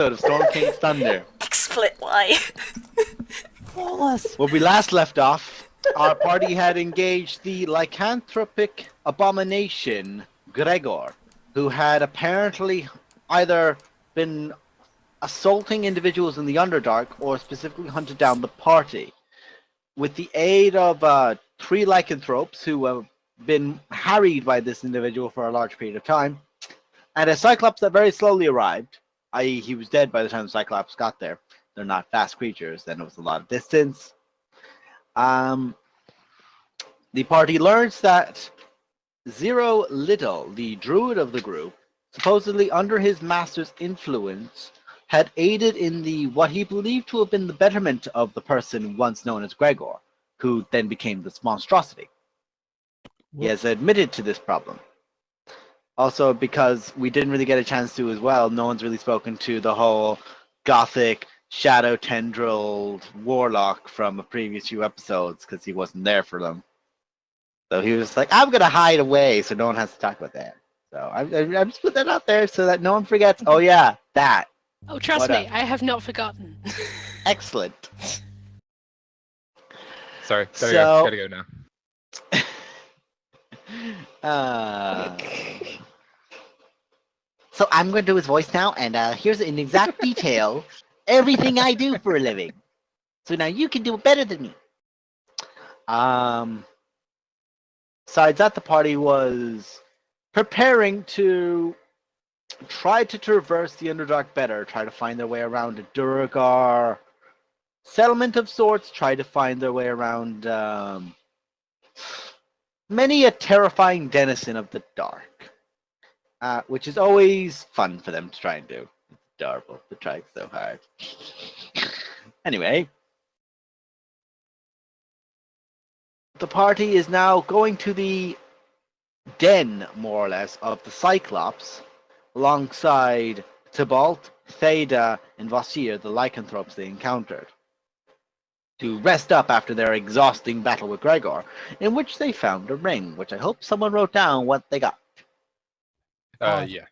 of Storm King's Thunder. Split why? Flawless. Where we last left off, our party had engaged the lycanthropic abomination Gregor, who had apparently either been assaulting individuals in the Underdark or specifically hunted down the party. With the aid of 3 lycanthropes who have been harried by this individual for a large period of time, and a Cyclops that very slowly arrived, i.e. he was dead by the time the Cyclops got there. They're not fast creatures, then it was a lot of distance. The party learns that Zero Little, the druid of the group, supposedly under his master's influence, had aided in the what he believed to have been the betterment of the person once known as Gregor, who then became this monstrosity. He has admitted to this problem. Also, because we didn't really get a chance to as well, no one's really spoken to the whole gothic, shadow tendrilled warlock from a previous few episodes, because he wasn't there for them. So he was like, I'm going to hide away so no one has to talk about that. So I just put that out there so that no one forgets, oh yeah, that. Oh, trust What me, up? I have not forgotten. Excellent. Sorry, So- gotta go now. So I'm going to do his voice now, and here's in exact detail everything I do for a living. So now you can do it better than me. Besides that, the party was preparing to try to traverse the Underdark better, try to find their way around a Duragar settlement of sorts, try to find their way around many a terrifying denizen of the dark, which is always fun for them to try and do. It's adorable to try so hard. Anyway, the party is now going to the den, more or less, of the Cyclops, alongside Tybalt, Theda, and Vossir, the lycanthropes they encountered, to rest up after their exhausting battle with Gregor, in which they found a ring, which I hope someone wrote down what they got. Yeah.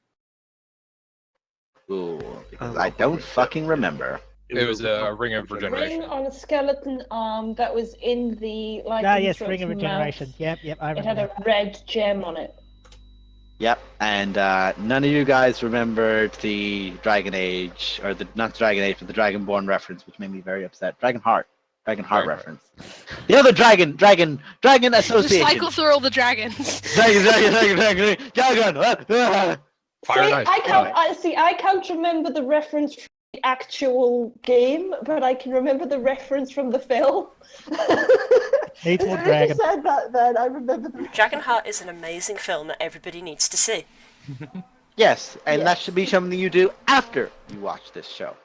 Ooh, because I don't fucking remember. It was a ring of regeneration. Ring on a skeleton arm that was in the Yes, Ring of Regeneration. mouth. Yep, I It remember. had a red gem on it. Yep, and none of you guys remembered the Dragon Age, or not the Dragon Age, but the Dragonborn reference, which made me very upset. Dragonheart Dragonheart. reference. The other Dragon Just Association. cycle through all the dragons. Dragon. Fire See, knife. I can't remember the reference from the actual game, but I can remember the reference from the film. Needs more When dragon. you said that then, I remember the Dragonheart is an amazing film that everybody needs to see. Yes, and that Yes. should be something you do after you watch this show.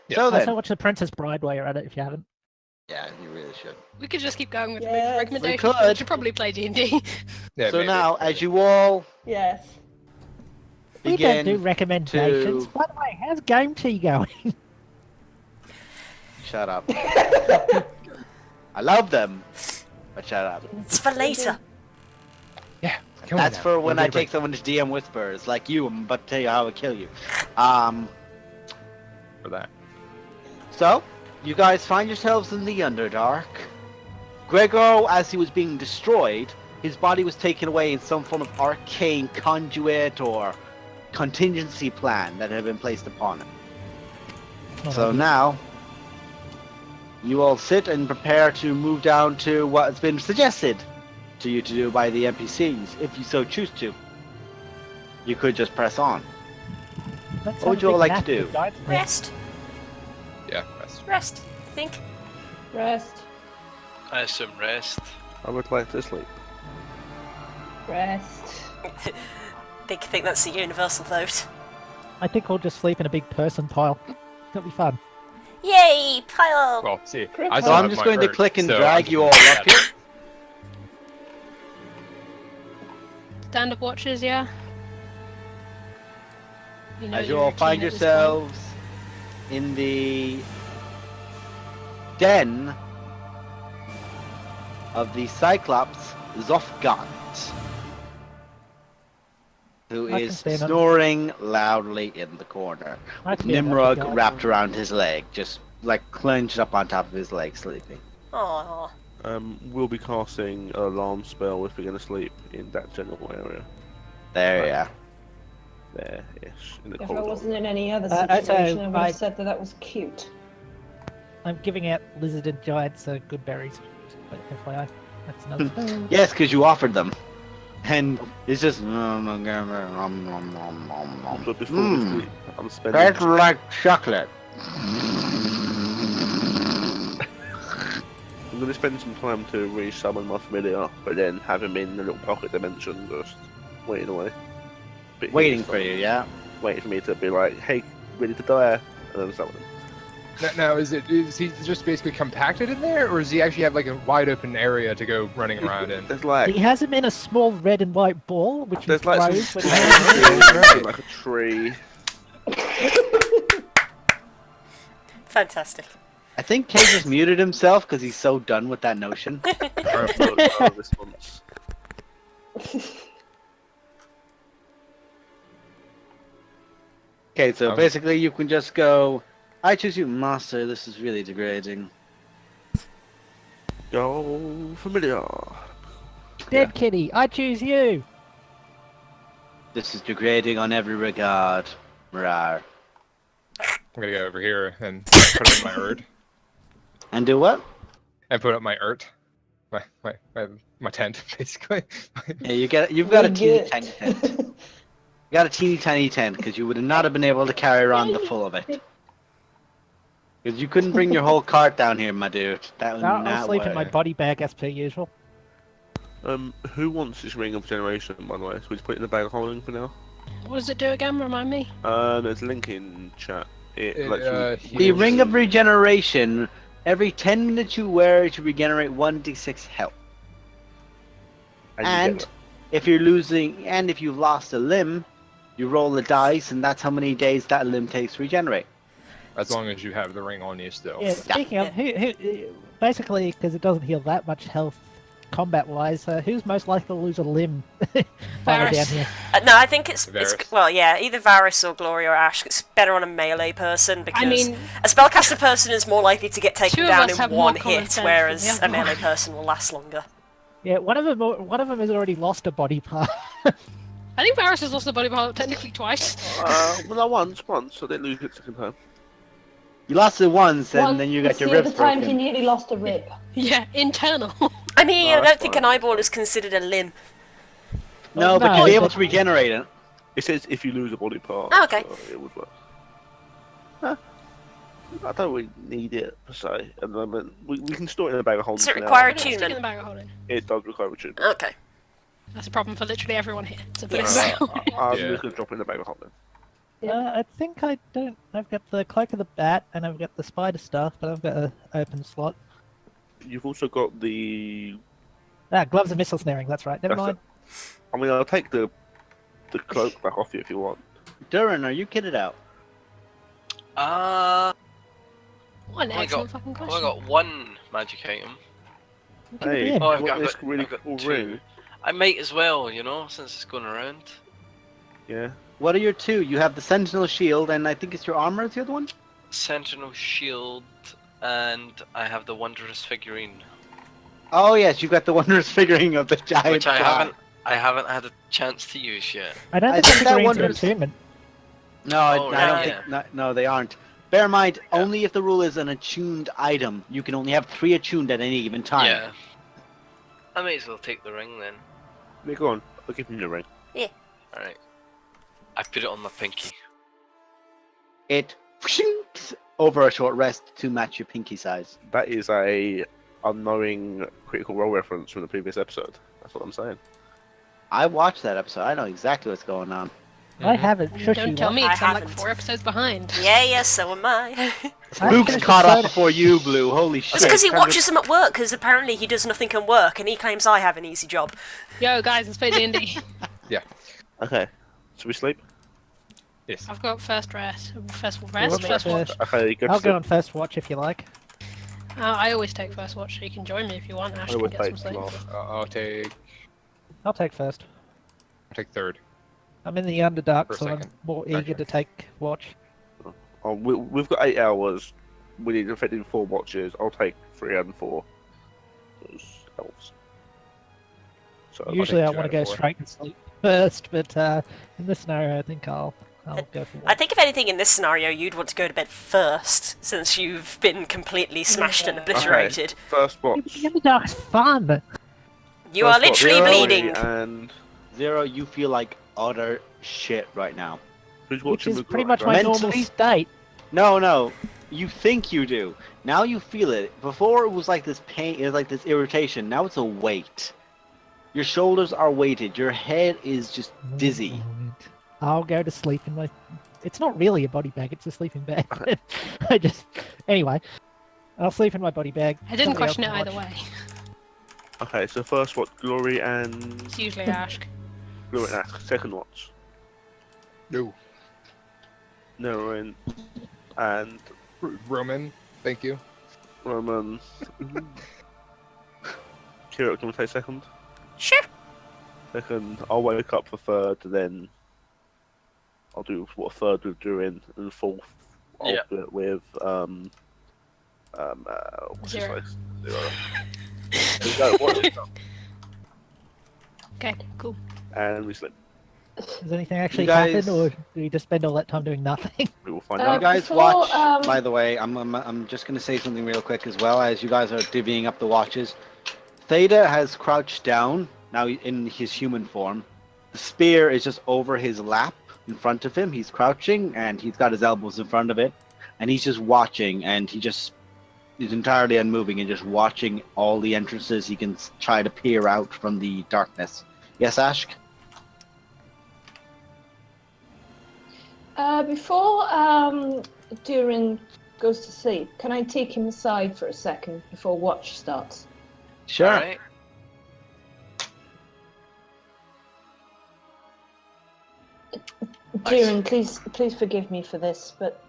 Yeah. So then, Also watch The Princess Bride while you're at it if you haven't. yeah, you really should. We could just keep going with Yes, we recommendations. could. We should probably play D&D. Yeah, So maybe. now, as you all Yes. We don't do begin recommendations. to By the way, how's Game Tea going? shut up. I love them, but shut up. It's for later. Yeah. Come on That's now. for when We'll I get a take someone to DM Whispers, like you. I'm about to tell you how I kill you. break for that. So, you guys find yourselves in the Underdark. Gregor, as he was being destroyed, his body was taken away in some form of arcane conduit or contingency plan that had been placed upon him. So now, you all sit and prepare to move down to what has been suggested to you to do by the NPCs, if you so choose to. You could just press on. Let's What would have you a all big like to nap, do? guys. Rest. Yeah. Rest. Rest. I think. Rest. I assume rest. I would like to sleep. Rest. think that's the universal vote. I think we'll just sleep in a big person pile. That'll be fun. Yay! Pile! Well, see. Great. I So still I'm have just my going to urge, click and so drag I'm you all just- up here. Stand-up watches, yeah? You know As your you all routine find at this yourselves in the den of the Cyclops Zofgant. who I can is stand on- snoring loudly in the corner, I with can stand on Nimrod the guard. wrapped around his leg, just like clenched up on top of his leg, sleeping. Aww. We'll be casting an alarm spell if we're going to sleep in that general area. There, Right. yeah. There-ish, in the If I corridor. wasn't in any other so situation, I would I- have said that that was cute. I'm giving out lizard and giants good berries. But FYI, that's another spell. Yes, because you offered them. And it's just. So before we Mmm, sleep, I'm spending... that's like chocolate. I'm going to spend some time to re-summon my familiar, but then have him in the little pocket dimension, just waiting away. But Waiting he's for you, yeah? waiting for me to be like, hey, ready to die, and then summon him. Now, is he just basically compacted in there, or does he actually have like a wide open area to go running around in? There's like... He has him in a small red and white ball, which he There's like throws some when trees, like a tree. Fantastic. I think Kay just muted himself because he's so done with that notion. Response. Okay, so basically you can just go, I choose you, master, this is really degrading. Go familiar. Dead kitty, I choose you. This is degrading on every regard. Rar. I'm gonna go over here and put up my urt. And do what? And put up my urt. My tent, basically. Yeah, you've got a teeny Good. tiny tent. You got a teeny tiny tent because you would not have been able to carry around the full of it. Because you couldn't bring your whole cart down here, my dude. That would I'll not sleep in my work. body bag as per usual. Who wants this ring of generation, by the way? So we just put it in the bag of holding for now? What does it do again? Remind me. There's a link in chat. It lets you... The Ring of Regeneration, every 10 minutes you wear it, you regenerate 1d6 health. and you And get if you're losing, and if you've lost a limb, you roll the dice, and that's how many days that limb takes to regenerate. As long as you have the ring on you still. Yeah, speaking of, who basically, because it doesn't heal that much health combat-wise, who's most likely to lose a limb while we're down Varus. here? No, I think it's Varus. well, yeah, either Varus or Gloria or Ash. It's better on a melee person because I mean, a spellcaster person is more likely to get taken two of down us in have more one common hit, sense whereas than the a other melee one. person will last longer. Yeah, one of them has already lost a body part. I think Varus has lost the body part technically twice. well, no, once, I didn't lose it second time. You lost it once, and then you got your the ribs other time he broken. nearly lost a rib. Yeah, internal. I mean, No, I don't that's think fine. an eyeball is considered a limb. No, but No, you'll be able but- to regenerate it. It says if you lose a body part, Oh, okay. so it would work. Huh. I don't really need it, per se, at the moment. We can store it in a bag of holding Does it for now. require Stick it in the attunement? bag of holding. It does require attunement. Okay. That's a problem for literally everyone here. So put Yes. it in the bag of holding. I'm Yeah. just going to drop it in the bag of holding. I think I don't. I've got the cloak of the bat, and I've got the spider stuff, but I've got an open slot. You've also got the... Gloves and missile snaring. That's right. Never That's mind. I mean, I'll take the cloak back off you if you want. Durin, are you kitted out? What an I excellent got- fucking Well, question. I got one magic item. Give it Hey, in. Oh, I've got got- this I've really got cool two. ring. I might as well, you know, since it's going around. Yeah. What are your two? You have the Sentinel Shield, and I think it's your armor is the other one? Sentinel shield, and I have the wondrous figurine, Oh yes, you've got the wondrous figuring of the giant which I god. haven't had a chance to use yet. I don't I think think the that figurines are wonders- attunement. No, I Oh, don't yeah. think. No, they aren't. Bear in mind, Yeah. only if the rule is an attuned item. You can only have 3 attuned at any given time. Yeah. I may as well take the ring then. Yeah, go on. I'll give him the ring. Alright. I put it on my pinky. It whooshings over a short rest to match your pinky size. That is a unknowing Critical Role reference from the previous episode. That's what I'm saying. I watched that episode. I know exactly what's going on. I haven't. Shush Don't you, tell what? me, I 'cause I'm like haven't. 4 episodes behind. Yeah, so am I. I Luke's finished caught up episode- before you, Blue. Holy shit. It's because he watches them at work, because apparently he does nothing can work, and he claims I have an easy job. Yo, guys, let's play D&D. Okay. Should we sleep? Yes. I've got first rest. First You rest? want me First to- watch. Okay, go to I'll sleep. go on first watch if you like. I always take first watch, so you can join me if you want. Ash I can would get some take sleep. last. I'll take I'll take first. third. I'm in the Underdark, For a so I'm second. more eager Gotcha. to take watch. Oh, we've got 8 hours. We need to fit in 4 watches. I'll take 3 and 4. Those helps. So Usually I take 2 want out to of go 4. straight and sleep first, but in this scenario I think I'll go for I watch. think if anything in this scenario, you'd want to go to bed first, since you've been completely smashed and Yeah. obliterated. first The watch. Underdark's fun! You are First watch, literally Zero bleeding. And Zero, you feel like utter shit right now. who's Which watching is with pretty Glory? much my normal Mentally? state. No. You think you do. Now you feel it. Before it was like this pain, it was like this irritation. Now it's a weight. Your shoulders are weighted. Your head is just dizzy. Right. I'll go to sleep in my... It's not really a body bag, it's a sleeping bag. Anyway, I'll sleep in my body bag. I didn't Somebody else question it can either watch. way. Okay, so first watch, Glory and It's usually Ash. Glory and Ask. Second watch, No. Nerin and Roman, thank you. Roman. Kira, can we take second? Sure. Second, I'll wake up for third, then I'll do what third we're doing, and fourth, I'll Yeah. do it with what's his Zero. face? Zero. There we go, watch it, Okay, cool. and we sleep. Does anything actually guys- happen, or do we just spend all that time doing nothing? We will find Uh, You out. guys before, watch. By the way, I'm just gonna say something real quick as well as you guys are divvying up the watches. Theta has crouched down now in his human form. The spear is just over his lap in front of him. He's crouching and he's got his elbows in front of it, and he's just watching. And he's entirely unmoving and just watching all the entrances he can try to peer out from the darkness. Yes, Ashk? Before Durin goes to sleep, can I take him aside for a second before watch starts? Sure. Alright. Durin, please forgive me for this, but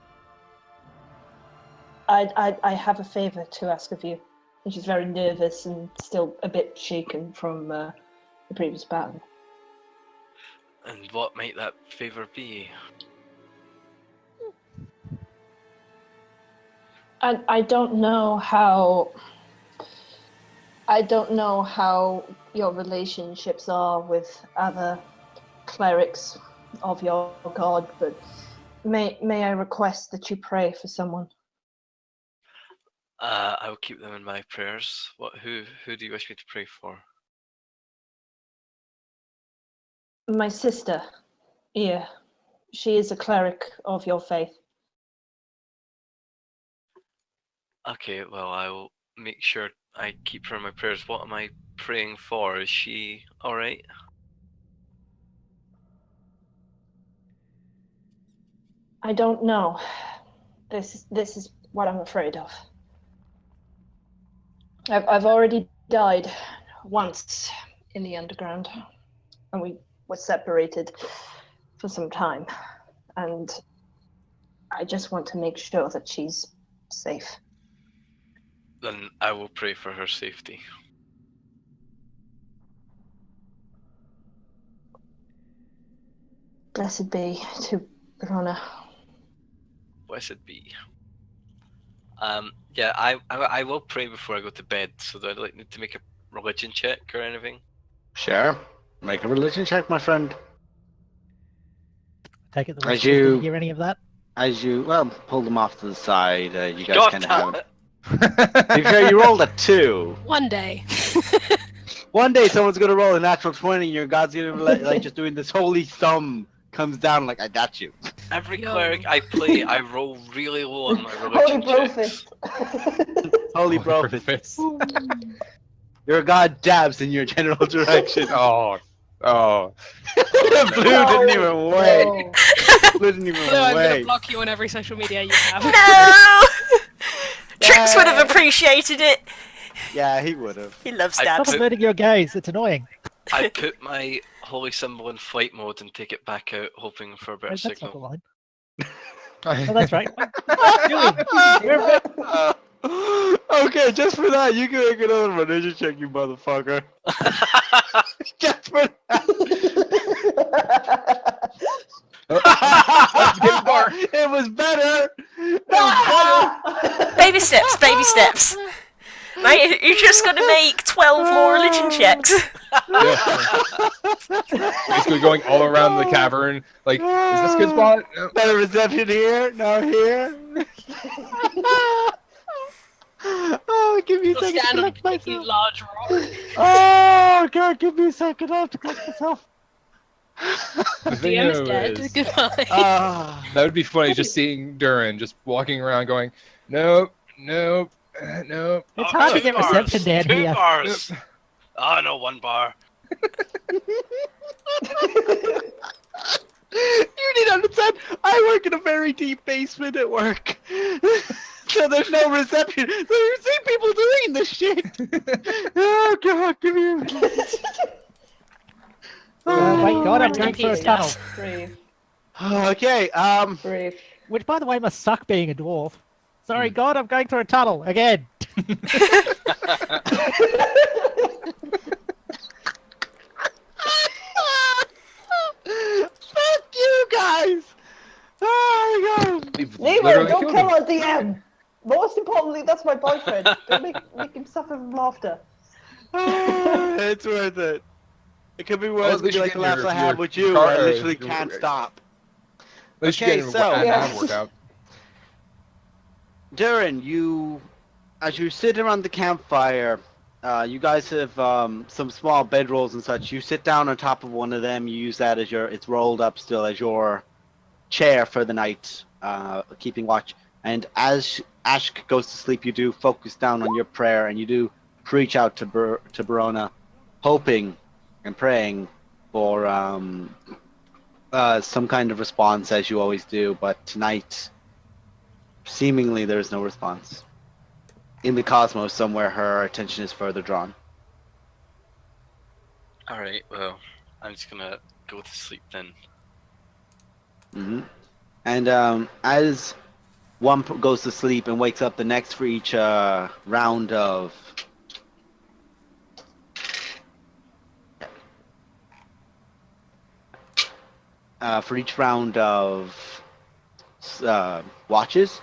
I have a favor to ask of you. And she's very nervous and still a bit shaken from the previous battle. And what might that favour be? I don't know how your relationships are with other clerics of your god, but may I request that you pray for someone? I will keep them in my prayers. Who do you wish me to pray for? My sister, Ia. She is a cleric of your faith. Okay, well, I will make sure I keep her in my prayers. What am I praying for? Is she alright? I don't know. This is what I'm afraid of. I've already died once in the underground, and we were separated for some time, and I just want to make sure that she's safe. Then I will pray for her safety. Blessed be to Verona. Blessed be. Yeah, I will pray before I go to bed. So do I like need to make a religion check or anything? Sure. Make a religion check, my friend. Take it the As rest of us you- didn't hear any of that. As you, pull them off to the side. You guys God kind of damn have. it! To be fair, you rolled a 2. One day. One day someone's gonna roll a natural 20 and your god's gonna be like just doing this holy thumb comes down like I got you. Every Yo. cleric I play, I roll really low on my Holy religion bro checks. fist. Holy bro. Fist. Your god dabs in your general direction. Oh. Blue didn't even wait. Blue didn't even No, I'm gonna wait. block you on every social media you have. No! Trix would have Yay. appreciated it. Yeah, he would have. He loves I that. Stop put- averting your gaze, it's annoying. I put my holy symbol in flight mode and take it back out, hoping for a better That's not the signal. line. Oh, that's right. Okay, just for that, you can make another religion check, you motherfucker. Just for that. It was better. It was better. Baby steps, baby steps. Right, you're just gonna make 12 more religion checks. Basically going all around the cavern. Like, is this a good spot? No. Better reception here, no here. Oh, give me a You'll second to stand on a collect particularly myself. large rock. Oh, God, give me a second. I have to collect myself. The thing DM is though dead. is, Goodbye. that would be funny just seeing Durin just walking around going, nope, nope, nope. It's hard to get reception down Two here. bars. Oh, no, 1 bar. You need to understand, I work in a very deep basement at work. So there's no reception. So you see people doing this shit. Oh, God, give me a Wait, God, I'm Rest going in through a peace, tunnel. Breathe. Okay, Breathe. Which, by the way, must suck being a dwarf. Sorry, Hmm. God, I'm going through a tunnel again. Fuck you guys! Oh my God! We've Nemo, literally don't killed kill him. our DM! Most importantly, that's my boyfriend. Don't make him suffer from laughter. It's worth it. It could be worse. at It could least be you like get the laughs your- I have your with you, car- where I literally your- can't stop. At least Okay, you get so- an Yeah. ab workout. Darren, you, as you sit around the campfire, you guys have some small bedrolls and such. You sit down on top of one of them. You use that as your, it's rolled up still as your chair for the night, keeping watch. And as Ashk goes to sleep, you do focus down on your prayer, and you do reach out to Verona, hoping and praying for some kind of response, as you always do. But tonight, seemingly there is no response. In the cosmos, somewhere, her attention is further drawn. Alright, well, I'm just gonna go to sleep then. Hmm. And as one goes to sleep and wakes up, the next for each round of watches,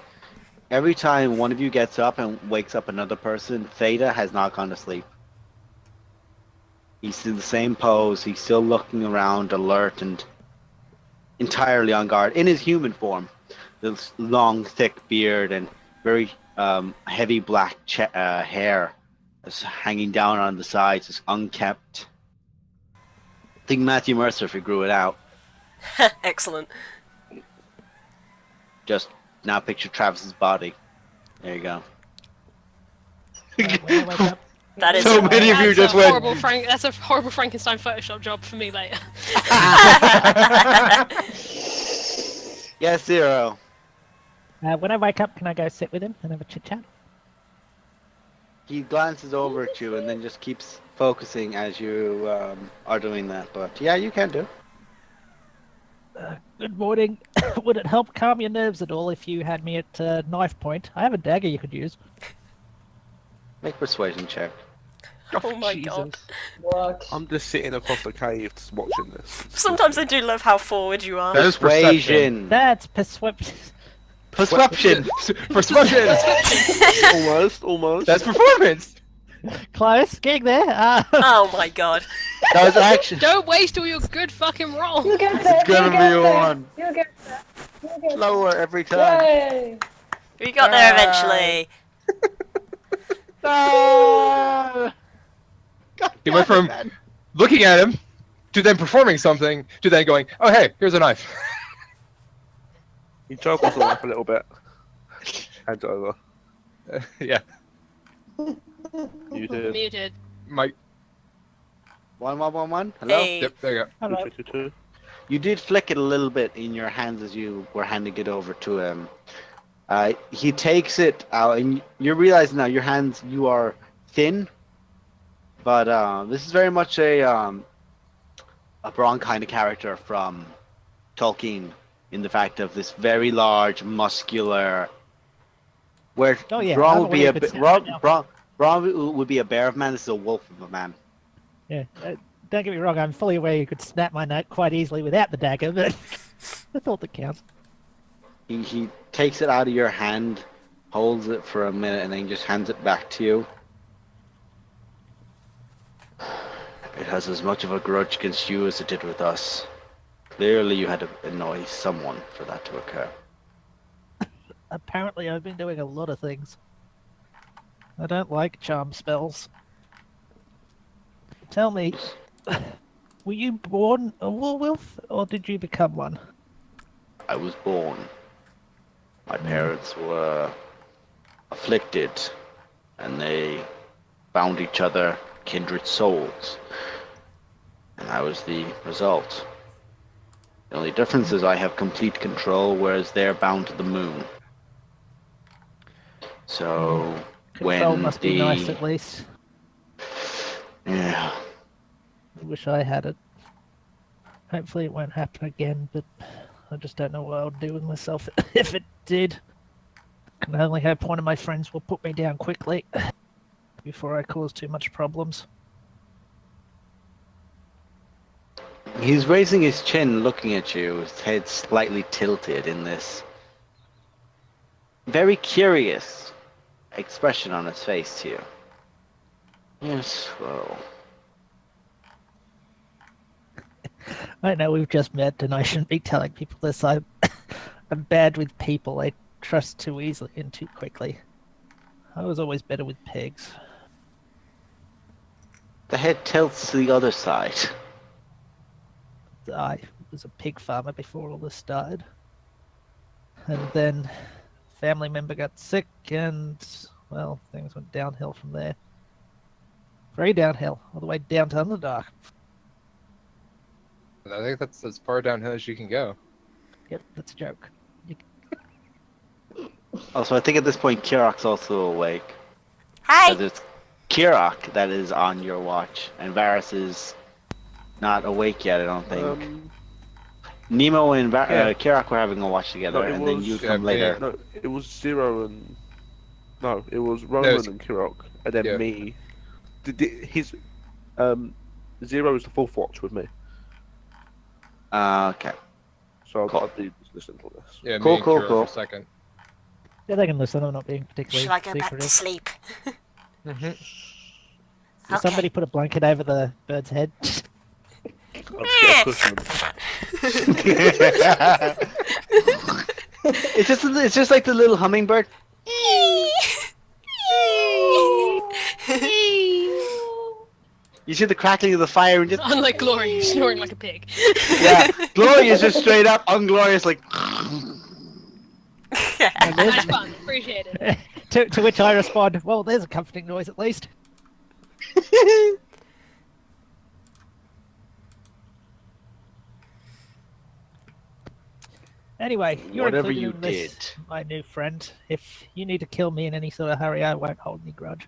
every time one of you gets up and wakes up another person, Theta has not gone to sleep. He's in the same pose. He's still looking around, alert and entirely on guard in his human form. This long, thick beard and very heavy black hair is hanging down on the sides, is unkempt. Think Matthew Mercer if he grew it out. Excellent. Just now picture Travis's body. There you go. When I wake up, That is So a- many of you That's just a went. horrible that's a horrible Frankenstein Photoshop job for me later. Yes, Zero. when I wake up, can I go sit with him and have a chit chat? He glances over at you and then just keeps focusing as you are doing that. But yeah, you can do. Good morning. Would it help calm your nerves at all if you had me at knife point? I have a dagger you could use. Make persuasion check. Oh my God. What? I'm just sitting across the cave just watching this. Sometimes I do love how forward you are. That is perception. Persuasion. That's persuasion. Perception. Perception! Almost. That's performance! Close, getting there. Oh my God. That was action. Don't waste all your good fucking rolls. You get there. It's gonna you be get a there. one. You get there. You get there. Lower every time. Yay! We got there eventually. No! He went from looking at him to then performing something to then going, oh hey, here's a knife. He chuckles off a little bit. Hands it over. Yeah, You did. Muted. Mike. 1 Hello. Hey. Yep, there you go. Hello. 2. You did flick it a little bit in your hands as you were handing it over to him. He takes it out, and you realize now your hands, you are thin, but this is very much a Braun kind of character from Tolkien, in the fact of this very large, muscular. Where Oh, yeah, Braun I'm would be aware a of its bi- sound now. Braun would be a bear of man. This is a wolf of a man. Yeah, don't get me wrong. I'm fully aware you could snap my neck quite easily without the dagger, but That's all that counts. He takes it out of your hand, holds it for a minute, and then just hands it back to you. It has as much of a grudge against you as it did with us. Clearly, you had to annoy someone for that to occur. Apparently, I've been doing a lot of things. I don't like charm spells. Tell me, were you born a werewolf, or did you become one? I was born. My parents were afflicted, and they found each other kindred souls. And I was the result. The only difference is I have complete control, whereas they're bound to the moon. So Control when must be nice, at least. Yeah, I wish I had it. Hopefully it won't happen again, but I just don't know what I would do with myself if it did. I can only hope one of my friends will put me down quickly before I cause too much problems. he's raising his chin, looking at you, his head slightly tilted in this very curious expression on his face to you. Yes, well, I know we've just met and I shouldn't be telling people this. I'm bad with people. I trust too easily and too quickly. I was always better with pigs. the head tilts to the other side. I was a pig farmer before all this started. And then a family member got sick and, well, things went downhill from there. Very downhill, all the way down to Underdark. I think that's as far downhill as you can go. Yep, that's a joke. Also, I think at this point, Kirok's also awake. Hi. Because it's Kirok that is on your watch, and Varys is not awake yet, I don't think. Nemo and yeah. Kirok were having a watch together, No, it and then was- you Yeah, come later. No, it was Zero and no, it was Roman it's- and Kirok, and then yeah. me. His Zero was the fourth watch with me, Okay. so Cool. I did listen to this. Yeah, Cool, me and cool, Kira cool. for a second. Yeah, they can listen. I'm not being particularly Shall I go back to secretive. sleep? Mm-hmm. Did somebody put a blanket over the bird's head? I'll just get a cushion. It's just like the little hummingbird. You see the crackling of the fire and just Unlike Glory, who's snoring like a pig. yeah. Glory is just straight up, unglorious like. That's fun. Appreciate it. To which I respond, well, there's a comforting noise at least. Anyway, you're Whatever included you in this, did. my new friend. If you need to kill me in any sort of hurry, I won't hold any grudge.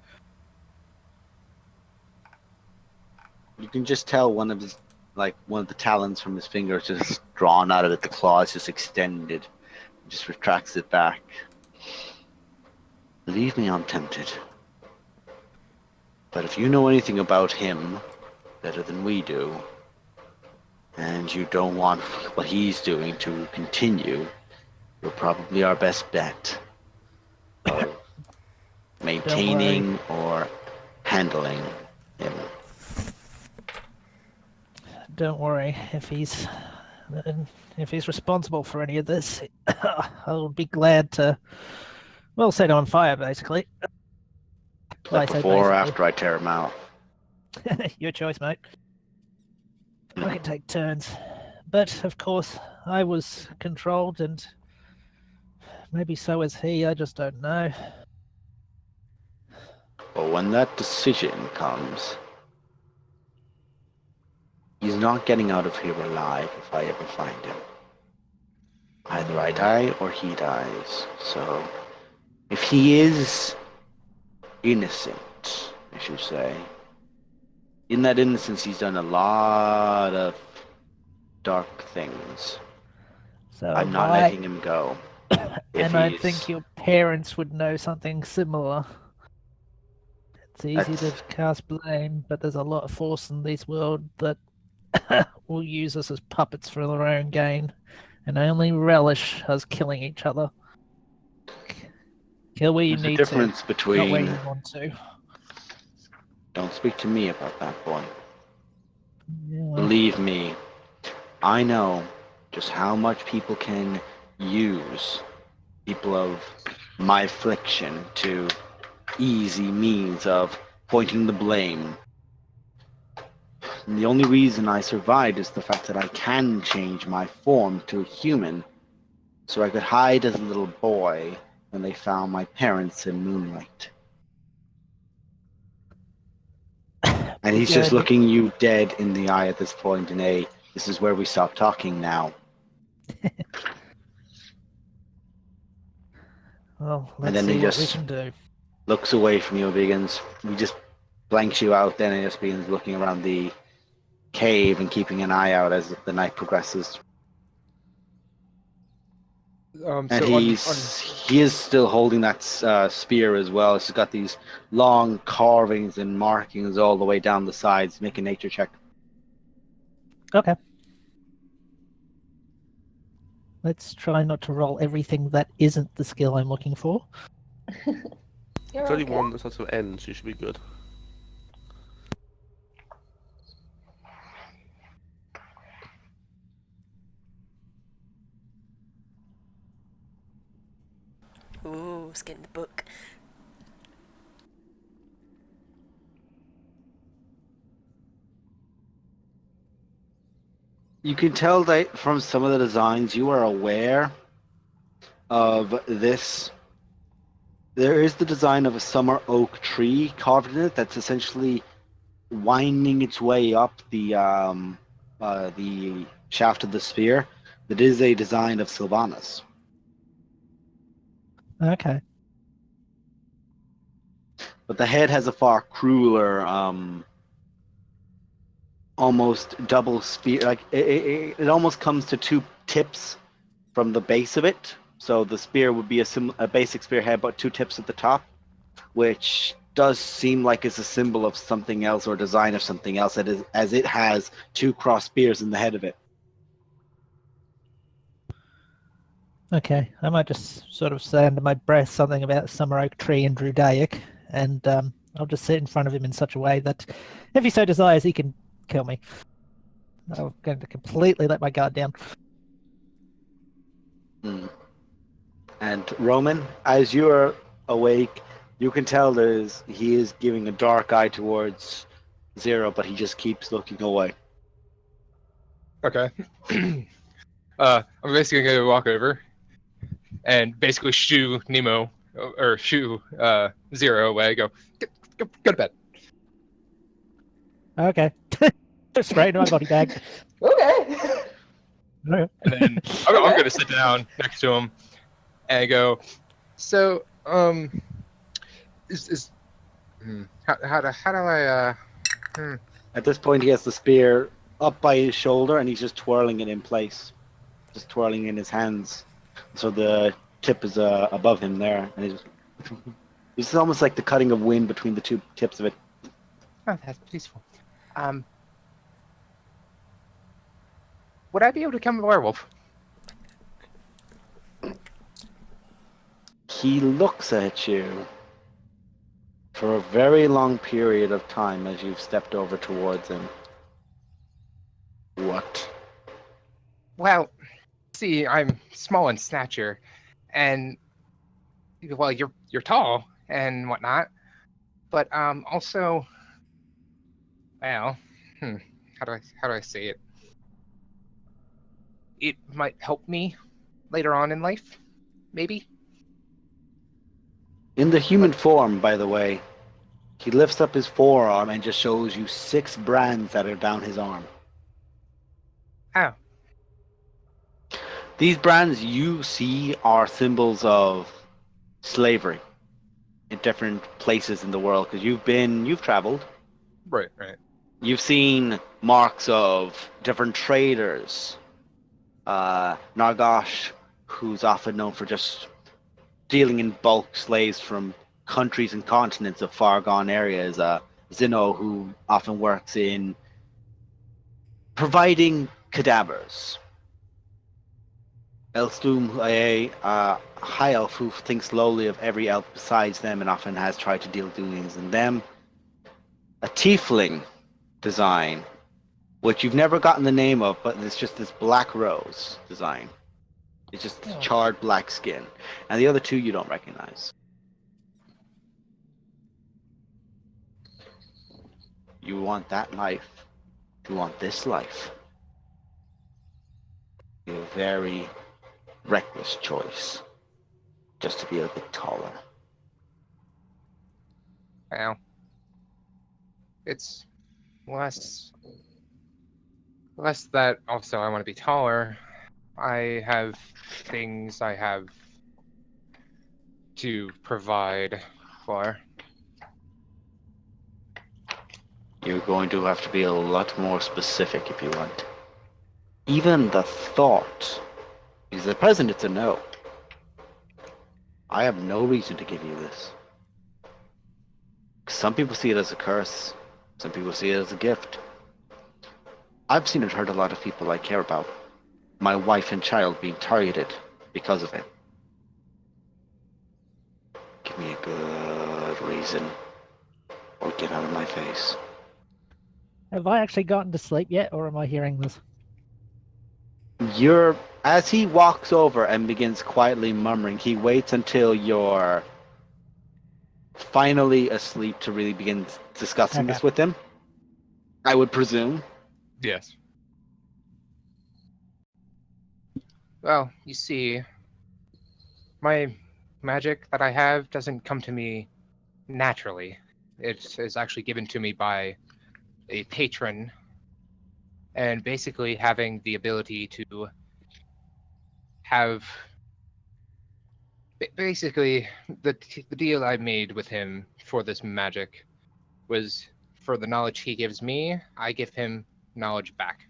You can just tell one of the talons from his fingers just drawn out of it. The claws just extended, just retracts it back. Believe me, I'm tempted. But if you know anything about him better than we do, and you don't want what he's doing to continue, you're probably our best bet of maintaining or handling him. Don't worry, if he's responsible for any of this, I'll be glad to, well, set him on fire, basically. Like before or after I tear him out. Your choice, mate. I can take turns. But, of course, I was controlled, and maybe so is he, I just don't know. But when that decision comes, he's not getting out of here alive if I ever find him. Either I die or he dies. So, if he is innocent, I should say, in that innocence he's done a lot of dark things. So I'm not letting him go. And I think your parents would know something similar. It's easy to cast blame, but there's a lot of force in this world that will use us as puppets for their own gain. and only relish us killing each other. Kill where you There's a need difference to, not where between. you want to. Don't speak to me about that, boy. Yeah, well, Believe me, I know just how much people can use people of my affliction to easy means of pointing the blame. And the only reason I survived is the fact that I can change my form to a human, so I could hide as a little boy when they found my parents in moonlight. And he's just good. looking you dead in the eye at this point, and this is where we stop talking now. Well, And let's then he see what we just can do. looks away from you, begins. He just blanks you out, then he just begins looking around the cave and keeping an eye out as the night progresses. And So he is still holding that spear as well. It's got these long carvings and markings all the way down the sides. Make a nature check. Okay. Let's try not to roll everything that isn't the skill I'm looking for. You're It's only okay. one that starts with N, so you should be good. Ooh, let's get in the book. You can tell that from some of the designs you are aware of this. There is the design of a summer oak tree carved in it that's essentially winding its way up the shaft of the spear. That is a design of Sylvanas. Okay. But the head has a far crueler, almost double spear. Like it almost comes to two tips from the base of it. So the spear would be a basic spearhead, but two tips at the top, which does seem like it's a symbol of something else or design of something else. That is, as it has two cross spears in the head of it. Okay. I might just sort of say under my breath something about summer oak tree and Drudaic, and I'll just sit in front of him in such a way that if he so desires, he can kill me. I'm going to completely let my guard down. Mm. And Roman, as you are awake, you can tell he is giving a dark eye towards Zero, but he just keeps looking away. okay. I'm basically gonna walk over and basically shoo Nemo or shoo Zero away. Go to bed. Okay. Straight into my body bag. Okay. And then I'm gonna sit down next to him and go. So how do I At this point, he has the spear up by his shoulder, and he's just twirling it in place, just twirling in his hands. So the tip is above him there, and it's almost like the cutting of wind between the two tips of it. Oh, that's peaceful. Would I be able to become a werewolf? He looks at you for a very long period of time as you've stepped over towards him. What? Well, see, I'm small in stature, and well, you're tall and whatnot, but also, well, how do I say it? It might help me later on in life, maybe. In the human form, by the way, he lifts up his forearm and just shows you 6 brands that are down his arm. Oh, These brands you see are symbols of slavery in different places in the world because you've traveled. right. You've seen marks of different traders. Nargosh, who's often known for just dealing in bulk slaves from countries and continents of far gone areas. Zeno, who often works in providing cadavers. Elfdoom, a high elf who thinks lowly of every elf besides them and often has tried to deal doings in them. A tiefling design, which you've never gotten the name of, but it's just this black rose design. It's just Oh. charred black skin. And the other two you don't recognize. You want that life. You want this life. A very reckless choice. Just to be a bit taller. Well, it's less that also I want to be taller. I have things I have to provide for. You're going to have to be a lot more specific if you want. Even the thought. Because at present it's a no. I have no reason to give you this. Some people see it as a curse. Some people see it as a gift. I've seen it hurt a lot of people I care about. My wife and child being targeted because of it. Give me a good reason. Or get out of my face. Have I actually gotten to sleep yet, or am I hearing this? As he walks over and begins quietly murmuring, he waits until you're finally asleep to really begin discussing this Okay. with him. I would presume. Yes. Well, you see, my magic that I have doesn't come to me naturally. It is actually given to me by a patron, and basically having the ability to have basically the deal I made with him for this magic was for the knowledge he gives me, I give him knowledge back.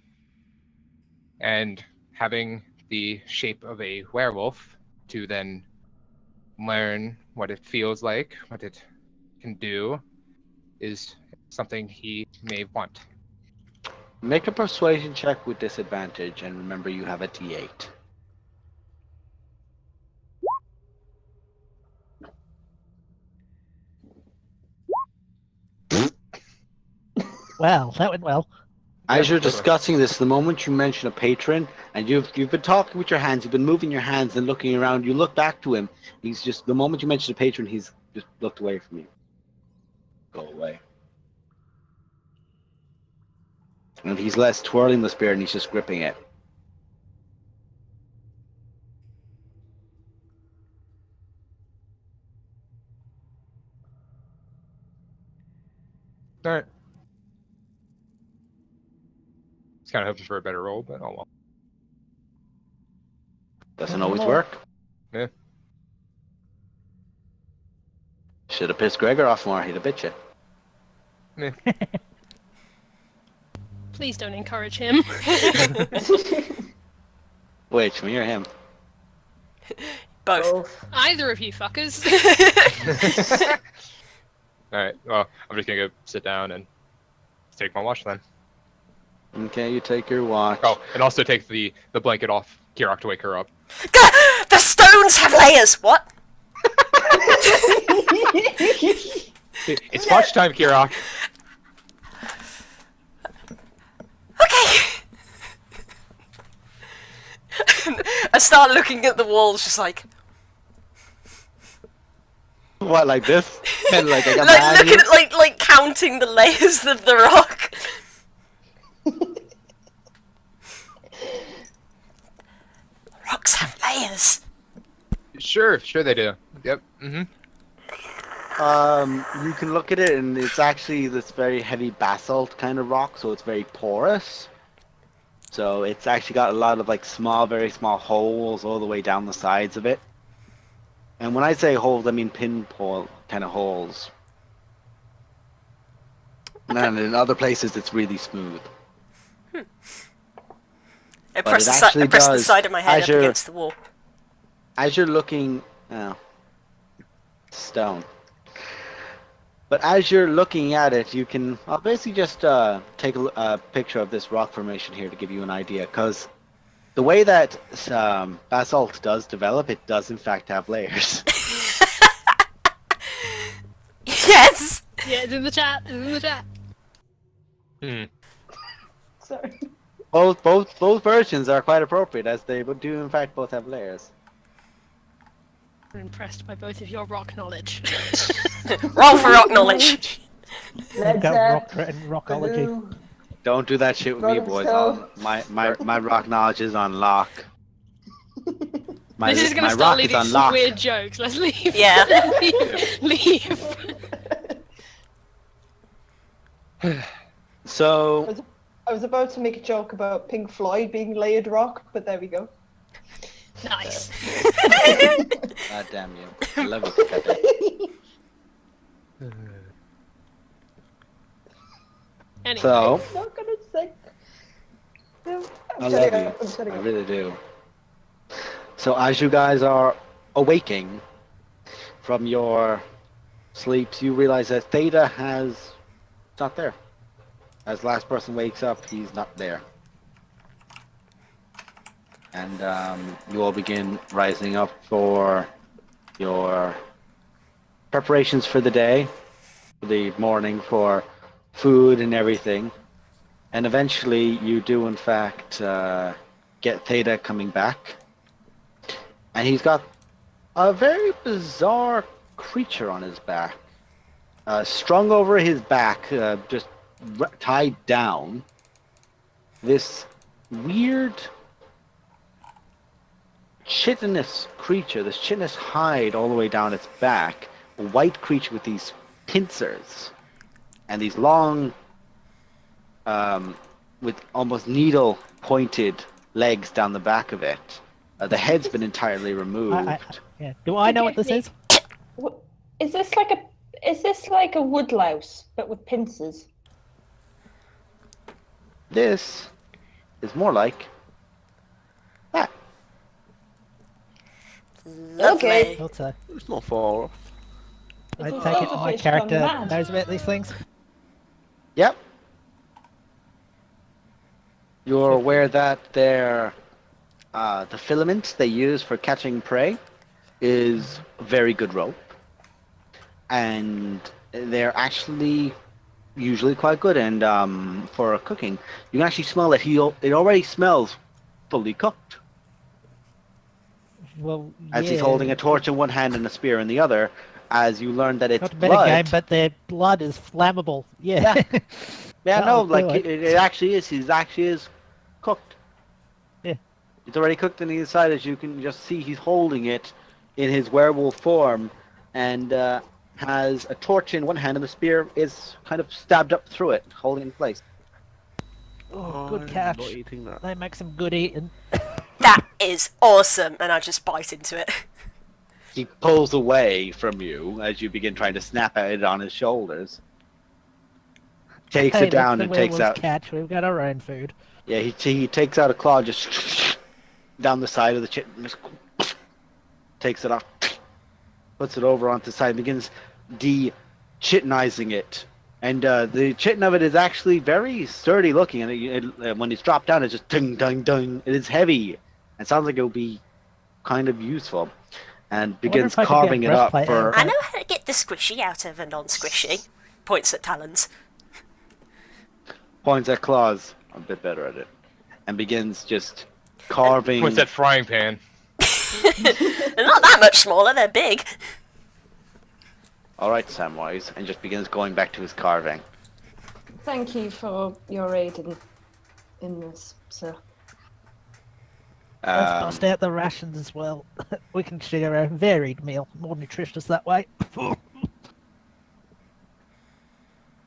And having the shape of a werewolf to then learn what it feels like, what it can do, is something he may want. Make a persuasion check with disadvantage, and remember you have a D8. Well, that went well. As Yeah, you're totally. discussing this, the moment you mention a patron, and you've been talking with your hands, you've been moving your hands and looking around, you look back to him. He's just the moment you mention a patron, he's just looked away from you. Go away. And he's less twirling the spear, and he's just gripping it. All right. It's kind of hoping for a better roll, but oh well. Doesn't always work. Yeah. Should have pissed Gregor off more. He'd have bit you. Please don't encourage him. Wait, me or him? Both. Either of you fuckers. All right. Well, I'm just gonna go sit down and take my watch then. Okay, you take your watch. Oh, and also take the blanket off Kirok to wake her up. God, the stones have layers! What? It's watch time, Kirok. Okay! I start looking at the walls, just like... What, like this? And like I got like, my looking at, like counting the layers of the rock. Rocks have layers. Sure they do. Yep. Mm-hmm. You can look at it, and it's actually this very heavy basalt kind of rock, so it's very porous. So it's actually got a lot of like small, very small holes all the way down the sides of it. And when I say holes, I mean pinhole kind of holes. And in other places, it's really smooth. I But press, it the, actually I press the does, side of my head as up you're- against the wall. As you're looking, stone. But as you're looking at it, you can basically just take a picture of this rock formation here to give you an idea. Because the way that basalt does develop, it does in fact have layers. Yes. Yeah, it's in the chat. It's in the chat. Sorry. Both versions are quite appropriate, as they do in fact both have layers. I'm impressed by both of your rock knowledge. Roll for rock knowledge. I've got rock Zepp, and rockology. Baloo, Don't do that shit with me, Rolling boys. Stone. My rock knowledge is on lock. This is gonna my start rock is leading on to some lock. weird jokes. Let's leave. Yeah. leave. So I was about to make a joke about Pink Floyd being layered rock, but there we go. Nice. God damn you. I love you, SKT. Anyway. So I'm not gonna say. No, I I'm love shutting you. up. I'm shutting I up. really do. So as you guys are awaking from your sleeps, you realize that Theta has not there. As last person wakes up, he's not there. And you all begin rising up for your preparations for the day, for the morning, for food and everything. And eventually you do in fact get Theta coming back. And he's got a very bizarre creature on his back. Strung over his back, just tied down. This weird chitinous creature, this chitinous hide all the way down its back. A white creature with these pincers. And these long, with almost needle-pointed legs down the back of it. The head's been entirely removed. Yeah. Do I know what this is? What- Is this like a woodlouse but with pincers? This is more like that. Lovely. Okay. What's that? It's not far off. I It's a take it my silverfish character gone mad. knows about these things. Yep. You're aware that the filament they use for catching prey is very good rope. And they're actually usually quite good, and for cooking. You can actually smell that it already smells fully cooked. Well, As he's holding a torch in one hand and a spear in the other, as you learn that it's Not a better blood. game, but their blood is flammable. Yeah. Yeah, no, That'll do like it. it actually is. He actually is cooked. Yeah. It's already cooked on the inside, as you can just see. He's holding it in his werewolf form, and has a torch in one hand, and the spear is kind of stabbed up through it, holding it in place. Oh, good I'm catch. Not eating that. They make some good eating. That is awesome. And I just bite into it. He pulls away from you as you begin trying to snap at it on his shoulders. Takes Hey, it down that's and the takes werewolf's out. catch. We've got our own food. Yeah, he takes out a claw, just down the side of the chitin, just takes it off, puts it over onto the side, and begins de-chitinizing it. And the chitin of it is actually very sturdy looking, and when it's dropped down, it's just ding, ding, ding. It is heavy. It sounds like it will be kind of useful. And begins if I could get carving it up breastplate for. out I know how to get the squishy out of a non-squishy. Points at talons. Points at claws. I'm a bit better at it. And begins just carving. Points that frying pan. They're not that much smaller, they're big. Alright, Samwise. And just begins going back to his carving. Thank you for your aid in this, sir. Let's bust out the rations as well. We can share a varied meal. More nutritious that way.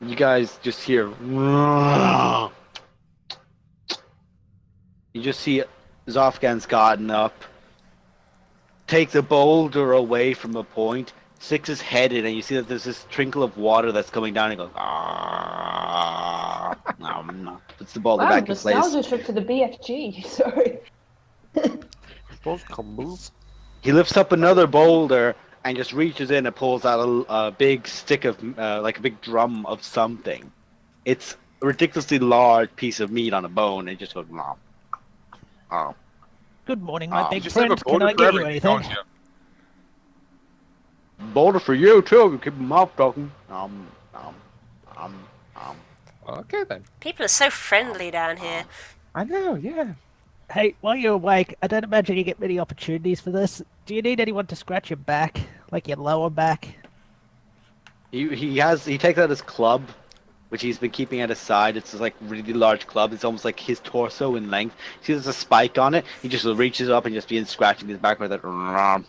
You guys just hear. You just see Zofgan's gotten up, takes a boulder away from a point, sticks his head in, and you see that there's this trickle of water that's coming down, and he goes, puts the boulder Wow, back in place. nostalgia trip to the BFG. Sorry. Those crumbles. He lifts up another boulder and just reaches in and pulls out a big stick of, like a big drum of something. It's a ridiculously large piece of meat on a bone, and it just goes, Good morning, my You big just have a friend. Can boulder I for get you everything, anything? don't you? Boulder for you too. You keep your mouth talking. Um. Okay then. People are so friendly down here. I know, yeah. Hey, while you're awake, I don't imagine you get many opportunities for this. Do you need anyone to scratch your back, like your lower back? He takes out his club, which he's been keeping at his side. It's this, like really large club. It's almost like his torso in length. See, there's a spike on it. He just reaches up and just begins scratching his back with it. Oh,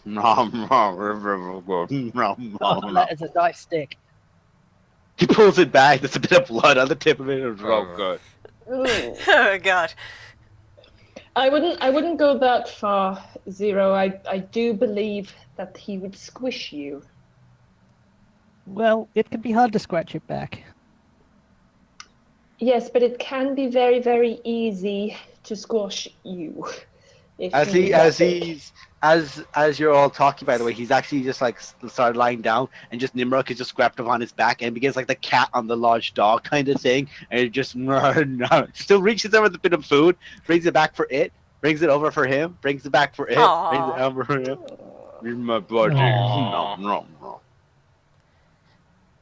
that is a nice stick. He pulls it back. There's a bit of blood on the tip of it. Oh god. Ooh. Oh god. I wouldn't go that far, Zero. I do believe that he would squish you. Well, it can be hard to scratch your back. Yes, but it can be very, very easy to squash you. If As he does it. he's as you're all talking, by the way, he's actually just like started lying down, and just Nimrod is just grabbed upon his back and begins like the cat on the large dog kind of thing, and it just still reaches over the bit of food, brings it back for it, brings it over for him, brings it back for it, brings it Aww. over for him. In my body. Aw. No.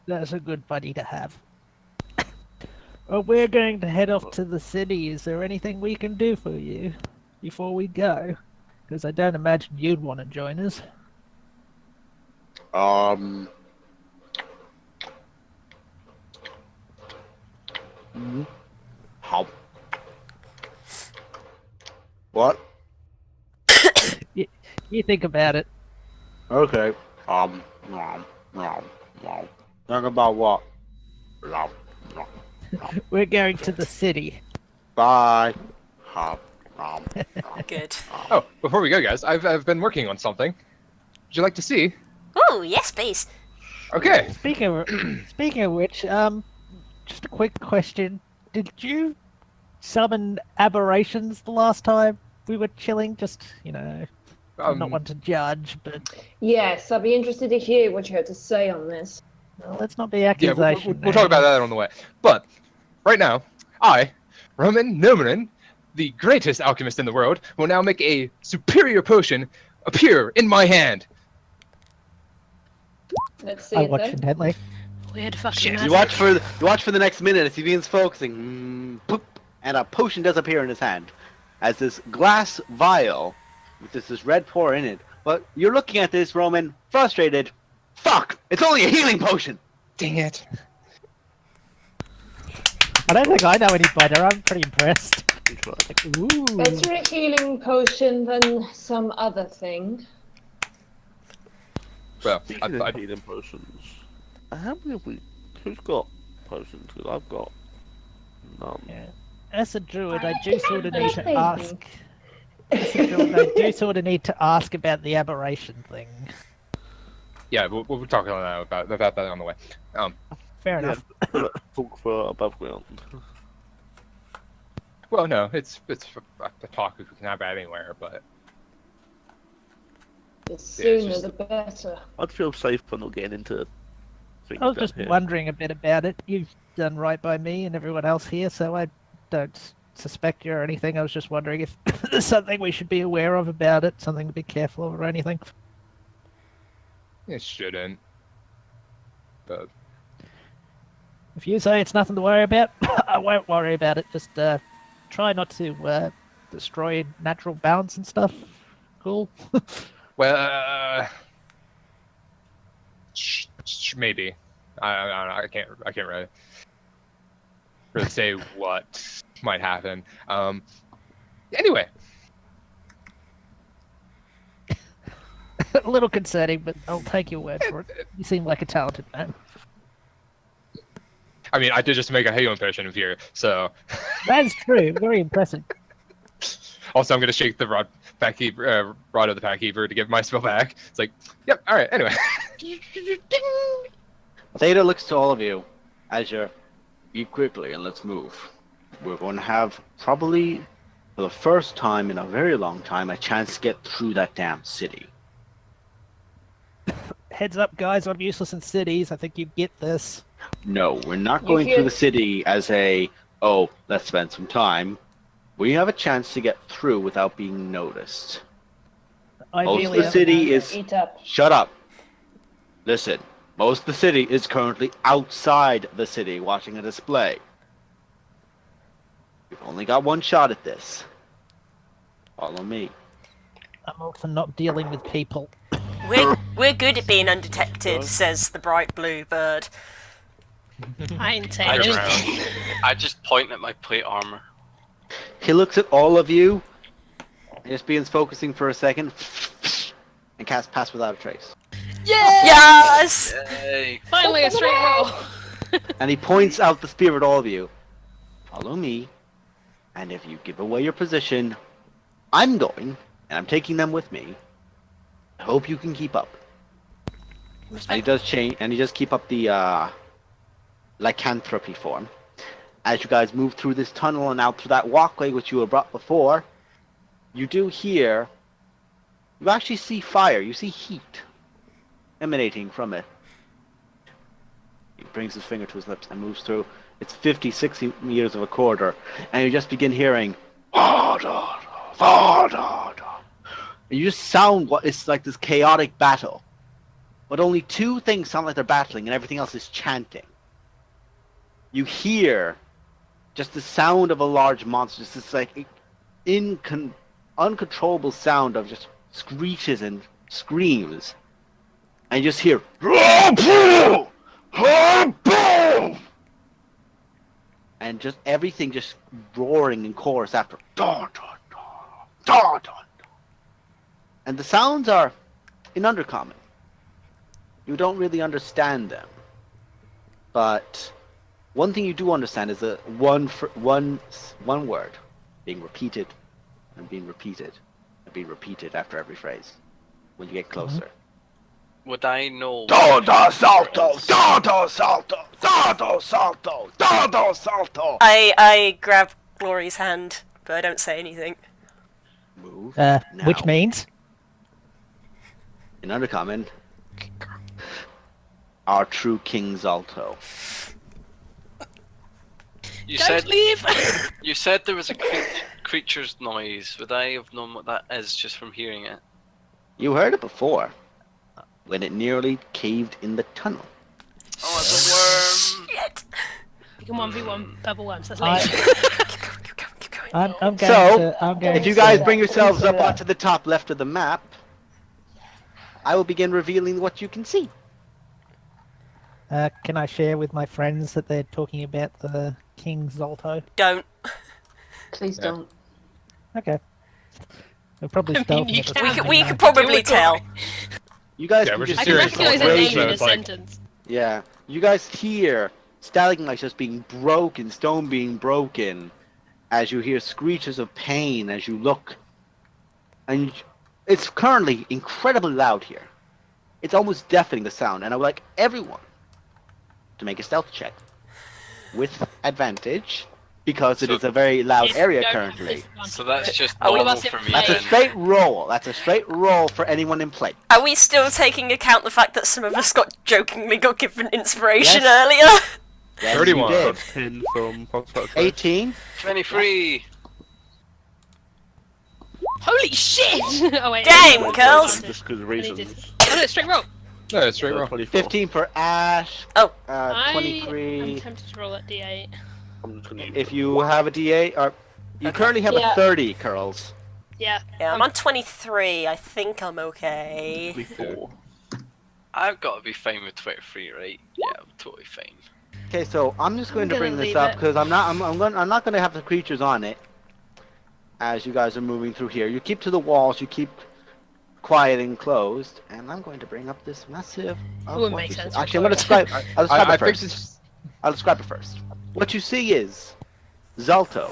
That's a good buddy to have. Well, we're going to head off to the city. Is there anything we can do for you before we go? Because I don't imagine you'd want to join us. How? What? You think about it. Okay. Talk about what? We're going to the city. Bye. Good. Oh, before we go, guys, I've been working on something. Would you like to see? Ooh, yes, please. Okay. Speaking of which, just a quick question: did you summon aberrations the last time we were chilling? Just I'm not one to judge, but Yes, I'd be interested to hear what you had to say on this. let's not be Yeah, accusation. we'll talk about that on the way. But right now, I, Roman Nomerin, the greatest alchemist in the world, will now make a superior potion appear in my hand. Let's see I it watch then. intently. Weird fucking Shit. magic. You watch for the next minute as he begins focusing, boop, and a potion does appear in his hand, as this glass vial with this red pour in it. But you're looking at this, Roman, frustrated. Fuck! It's only a healing potion. Dang it. I don't think I know any better. I'm pretty impressed. Ooh. Better a healing potion than some other thing. Well, Speaking of healing potions, how many have we? Who's got potions? Because I've got none. Yeah. As a druid, I do sort of need to Maybe. ask. As a druid, I do sort of need to ask about the aberration thing. yeah, we'll talk about that on the way. Fair enough. Talk for above ground. Well, no, it's a talk we can have anywhere, but The it's sooner just- the better. I'd feel safe for not getting into things I was down just here. wondering a bit about it. You've done right by me and everyone else here, so I don't suspect you or anything. I was just wondering if there's something we should be aware of about it, something to be careful of or anything. it shouldn't. But If you say it's nothing to worry about, I won't worry about it. Just try not to destroy natural balance and stuff. Cool. well, maybe. I can't really say what might happen. Anyway, A little concerning, but I'll take your word for it. You seem like a talented man. I mean, I did just make a Halo impression of here, so That's true. Very impressive. also I'm gonna shake the rod of the packkeeper to give my spell back. It's like, yep, all right. Anyway, Theta looks to all of you as you're eat quickly and let's move. We're going to have probably for the first time in a very long time a chance to get through that damn city. Heads up, guys. I'm useless in cities. I think you get this. No, we're not You going hear- through the city as a let's spend some time. We have a chance to get through without being noticed. Most of Ideally, the city is... Eat up. Shut up. Listen, most of the city is currently outside the city watching a display. We've only got one shot at this. Follow me. I'm also not dealing with people. We're good at being undetected, says the bright blue bird. I ain't saying I anything. just, I just point at my plate armor. He looks at all of you, and just begins focusing for a second, and casts Pass Without a Trace. Yeah! Yes! Yay! Finally a straight roll. And he points out the spear at all of you. Follow me, and if you give away your position, I'm going, and I'm taking them with me. I hope you can keep up. And he does change, and he does keep up the lycanthropy form. As you guys move through this tunnel and out through that walkway which you were brought before, you do hear, you actually see fire, you see heat emanating from it. He brings his finger to his lips and moves through. It's 50, 60 meters of a corridor, and you just begin hearing, and you just sound what is like this chaotic battle. But only two things sound like they're battling, and everything else is chanting. You hear just the sound of a large monster, just this like uncontrollable sound of just screeches and screams, and you just hear, and just everything just roaring in chorus after, and the sounds are in Undercommon. You don't really understand them, but one thing you do understand is that one word being repeated and being repeated and being repeated after every phrase when you get closer. Would I know? Dodo salto, dodo salto, dodo salto, dodo salto. I grab Glory's hand, but I don't say anything. Move now. Which means? In Undercommon, our true King Zalto. You Don't said leave! you said there was a creature's noise. Would I have known what that is just from hearing it? You heard it before, when it nearly caved in the tunnel. Oh, it's a worm. Shit! You can 1v1 purple worms, that's I- lazy. Keep going. I'm going So, to. I'm going If you to- guys bring yourselves up onto the top left of the map, I will begin revealing what you can see. Can I share with my friends that they're talking about the King Zolto? Don't. Please Yeah. don't. Okay. We're probably I mean, stealthing you at this can. point, We aren't could we? probably tell. You guys Yeah, can we're just just I hear can serious recognise a about name so in a it's like- sentence. Yeah, you guys hear stalagmites just being broken, stone being broken, as you hear screeches of pain as you look. And it's currently incredibly loud here. It's almost deafening the sound, and I would like everyone to make a stealth check with advantage, because it So- is a very loud It's area don't- currently. it's fun. So that's just Are we- normal Us in for me That's a then. straight roll. That's a straight roll for anyone in play. Are we still taking account the fact that some of us jokingly got given inspiration Yes. earlier? Yes, 31. you did. That's 10 from Prospect. 18. 23. Holy shit! Oh wait. Damn, no, girls. Just because of I need reasons. Oh no, straight roll. No, it's straight roll. 24. 15 for Ash. Oh. I'm 23. tempted to roll at D8. I'm just gonna use If you have a D8, or you currently have Yeah. a 30, Curls. Yeah. Yeah, I'm on 23. I think I'm okay. 24. I've got to be fine with 23, right? Yeah, I'm totally fine. Okay, so I'm just going I'm to gonna bring this leave up it. because I'm not going to have the creatures on it as you guys are moving through here. You keep to the walls, you keep quiet and closed, and I'm going to bring up this massive. It wouldn't make sense. Actually, I'm going to describe. I'll describe I it think first. it's I'll describe it first. What you see is Zalto.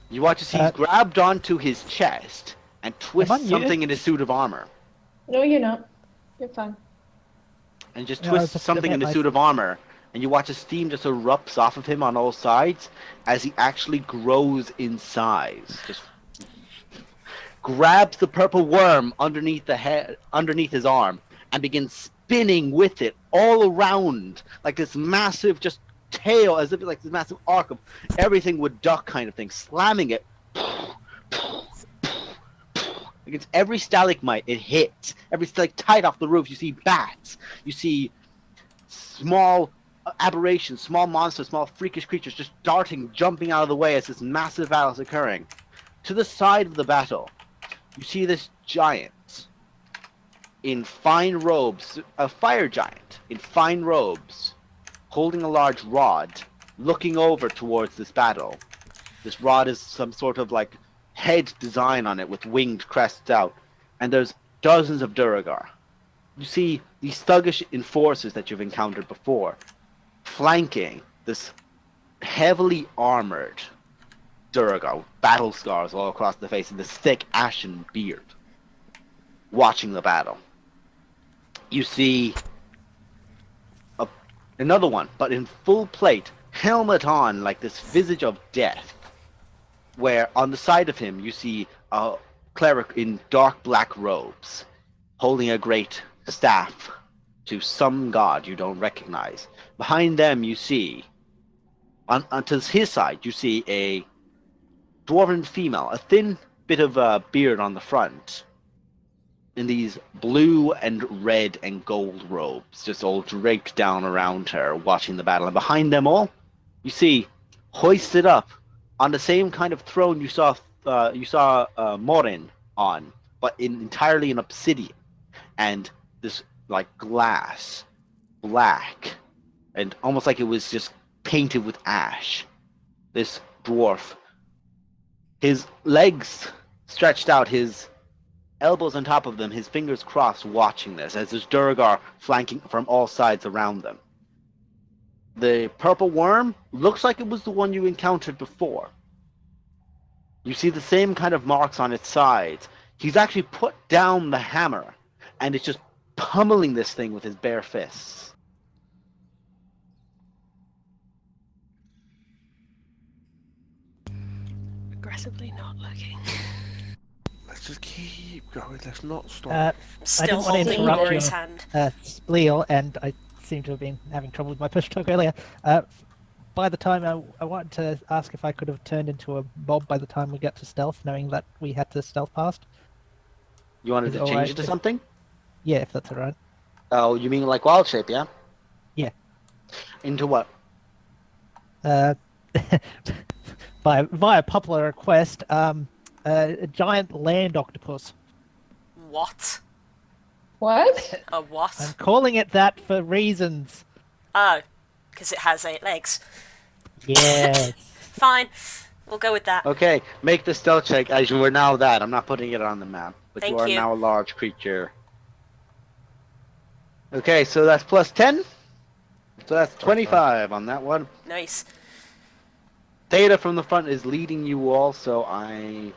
You watch as he's Uh, grabbed onto his chest and twists muted? something in his suit of armor. No, you're not. You're fine. And just No, I was twists just something in looking his at suit of armor, and you watch as steam just erupts off of him on all sides as he actually grows in size. Just grabs the purple worm underneath the head, underneath his arm, and begins spinning with it all around like this massive just tail as if it's like this massive arc of everything would duck kind of thing, slamming it against every stalagmite it hits, every stalactite off the roof. You see bats, you see small aberrations, small monsters, small freakish creatures just darting, jumping out of the way as this massive battle is occurring. To the side of the battle, you see this giant in fine robes, a fire giant in fine robes, holding a large rod, looking over towards this battle. This rod is some sort of like head design on it with winged crests out, and there's dozens of Duragar. You see these thuggish enforcers that you've encountered before, flanking this heavily armored Duragar with battle scars all across the face and this thick ashen beard, watching the battle. You see another one, but in full plate, helmet on, like this visage of death, where on the side of him you see a cleric in dark black robes, holding a great staff to some god you don't recognize. Behind them you see, to his side, you see a dwarven female, a thin bit of a beard on the front, in these blue and red and gold robes, just all draped down around her, watching the battle. And behind them all, you see, hoisted up on the same kind of throne you saw Morin on, but entirely in obsidian, and this like glass, black, and almost like it was just painted with ash. This dwarf, his legs stretched out, his elbows on top of them, his fingers crossed, watching this as there's Duragar flanking from all sides around them. The purple worm looks like it was the one you encountered before. You see the same kind of marks on its sides. He's actually put down the hammer, and it's just pummeling this thing with his bare fists. Aggressively not looking. Let's just keep going. Let's not stop. I Still didn't want to holding interrupt Rory's your hand. Spleel, and I seem to have been having trouble with my push talk earlier. By the time I wanted to ask if I could have turned into a mob by the time we get to stealth, knowing that we had to stealth past. You wanted Is it to change alright it to if- something? Yeah, if that's alright. Oh, you mean like wild shape, yeah? Yeah. Into what? Via popular request, a giant land octopus. What? What? A what? I'm calling it that for reasons. Oh, because it has 8 legs. Yes. Fine, we'll go with that. Okay, make the stealth check as you are now that. I'm not putting it on the map, but Thank you are you. now a large creature. Okay, so that's plus 10. So that's 25 on that one. Nice. Data from the front is leading you all, so I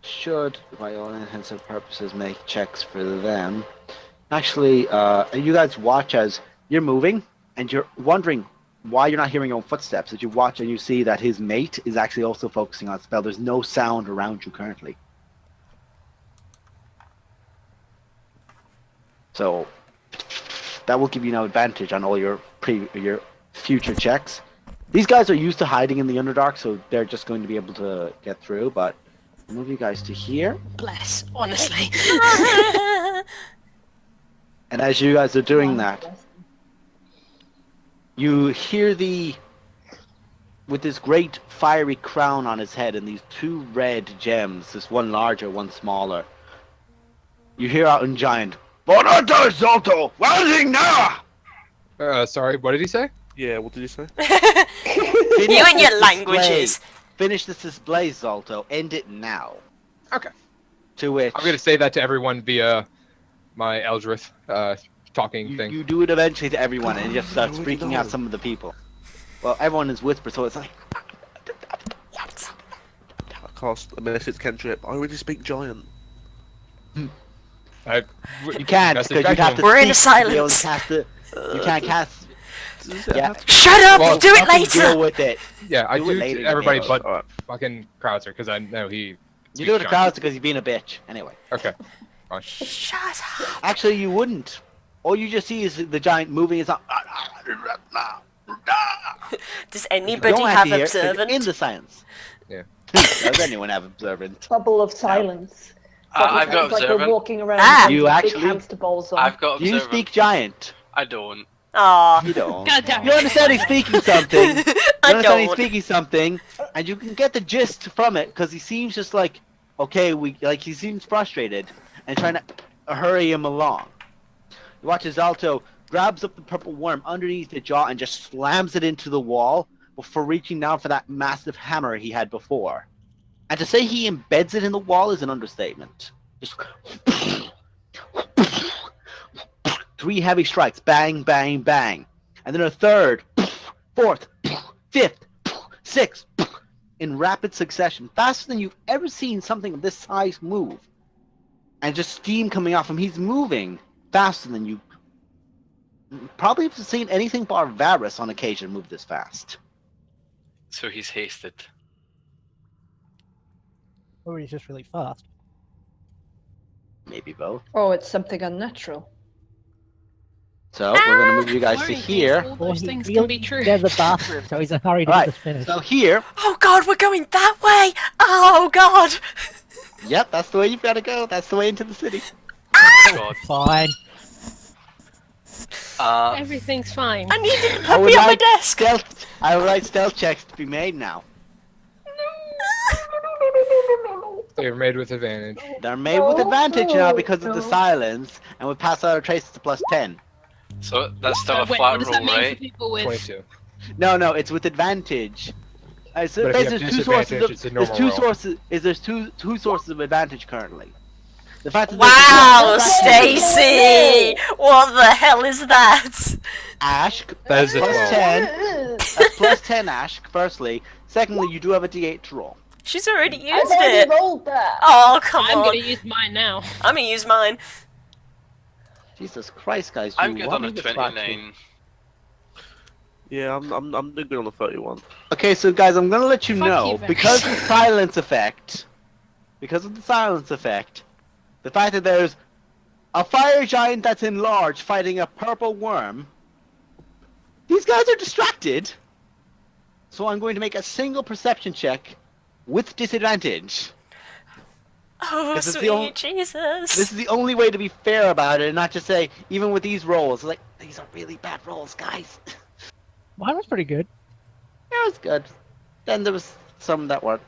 should, by all intents and purposes, make checks for them. Actually, you guys watch as you're moving, and you're wondering why you're not hearing your own footsteps. As you watch and you see that his mate is actually also focusing on spell. There's no sound around you currently. So that will give you no advantage on all your future checks. These guys are used to hiding in the Underdark, so they're just going to be able to get through, but I'll move you guys to here. Bless, honestly. And as you guys are doing that, you hear with this great fiery crown on his head and these 2 red gems, this one larger, one smaller, you hear out in giant, "Bonata Zolto, welding now!" Sorry, what did he say? Yeah, what did you say? You and your languages. Finish this display, Zolto. End it now. Okay. To which I'm gonna say that to everyone via my Eldrith talking thing. you do it eventually to everyone, and it just starts How would you freaking out know? some of the people. Well, everyone is whispered, so it's like, I cast a message cantrip. I already speak giant. you can't Message because you'd have to. We're in a speak to be able to silence. cast it. You can't cast. Yeah. Shut up! Well, do it Fucking Deal later! with it. Yeah, I Do do it later, to you everybody bitch. but Alright. fucking Krauser, because I know he. You do it to crowds because you're being a bitch. Anyway, Okay. Fine. Shut up! actually, you wouldn't. All you just see is the giant moving. It's not. Does You anybody don't have to hear it 'cause you're observant? in the silence. Yeah. Does anyone have observant? Bubble of silence. I've got It's like we're observant. walking around Ah! with You big actually- hamster balls on. I've got Do you observant. speak giant? I don't. Aw. You don't. God damn You it. understand he's speaking something. You I understand he's don't. speaking something, and you can get the gist from it because he seems just like, okay, he seems frustrated and trying to hurry him along. You watch as Alto grabs up the purple worm underneath the jaw and just slams it into the wall before reaching down for that massive hammer he had before. And to say he embeds it in the wall is an understatement. Just 3 heavy strikes, bang, bang, bang, and then a third, 4th, 5th, 6th, in rapid succession, faster than you've ever seen something of this size move. And just steam coming off him. He's moving faster than you probably have seen anything bar Varus on occasion move this fast. So he's hasted. Or he's just really fast. Maybe both. Oh, it's something unnatural. So we're gonna move you guys to Worrying here. All Or those he things really can be true. There's the bathroom, so he's in a hurry to Alright, get this finished. So here, Oh god, we're going that way! Oh god! yep, that's the way you've got to go. That's the way into the city. God. Fine. Everything's fine. I needed a I would puppy on my like desk! I would like stealth checks to be made now. They were made with advantage. They're made with advantage now because of the silence, and we pass out our traces to +10. So that's still a Wait, flat what does roll, that mean for right? people with... 22. No, it's with advantage. So But if you basically, have there's two sources disadvantage, of it's a there's normal two roll. sources. There's two sources of advantage currently. The fact that Wow, there's Stacy! What the hell is that? Ash That is a plus 12. 10. That's plus 10 Ash. Firstly, secondly, you do have a D8 to roll. She's already I've used already it! rolled that. Oh, come I'm on. gonna use mine now. I'm gonna use mine. Jesus Christ, guys! I'm you good want on a me to flash you? 29. Yeah, I'm doing good on the 31. Okay, so guys, I'm gonna let you Fuck know you, Vex. because of the silence effect. Because of the silence effect, the fact that there's a fire giant that's enlarged fighting a purple worm. These guys are distracted. So I'm going to make a single perception check with disadvantage. Oh, This is the sweet only- Jesus. This is the only way to be fair about it and not just say, even with these rolls, like, these are really bad rolls, guys. Mine was pretty good. Yeah, it was good. Then there was some that weren't.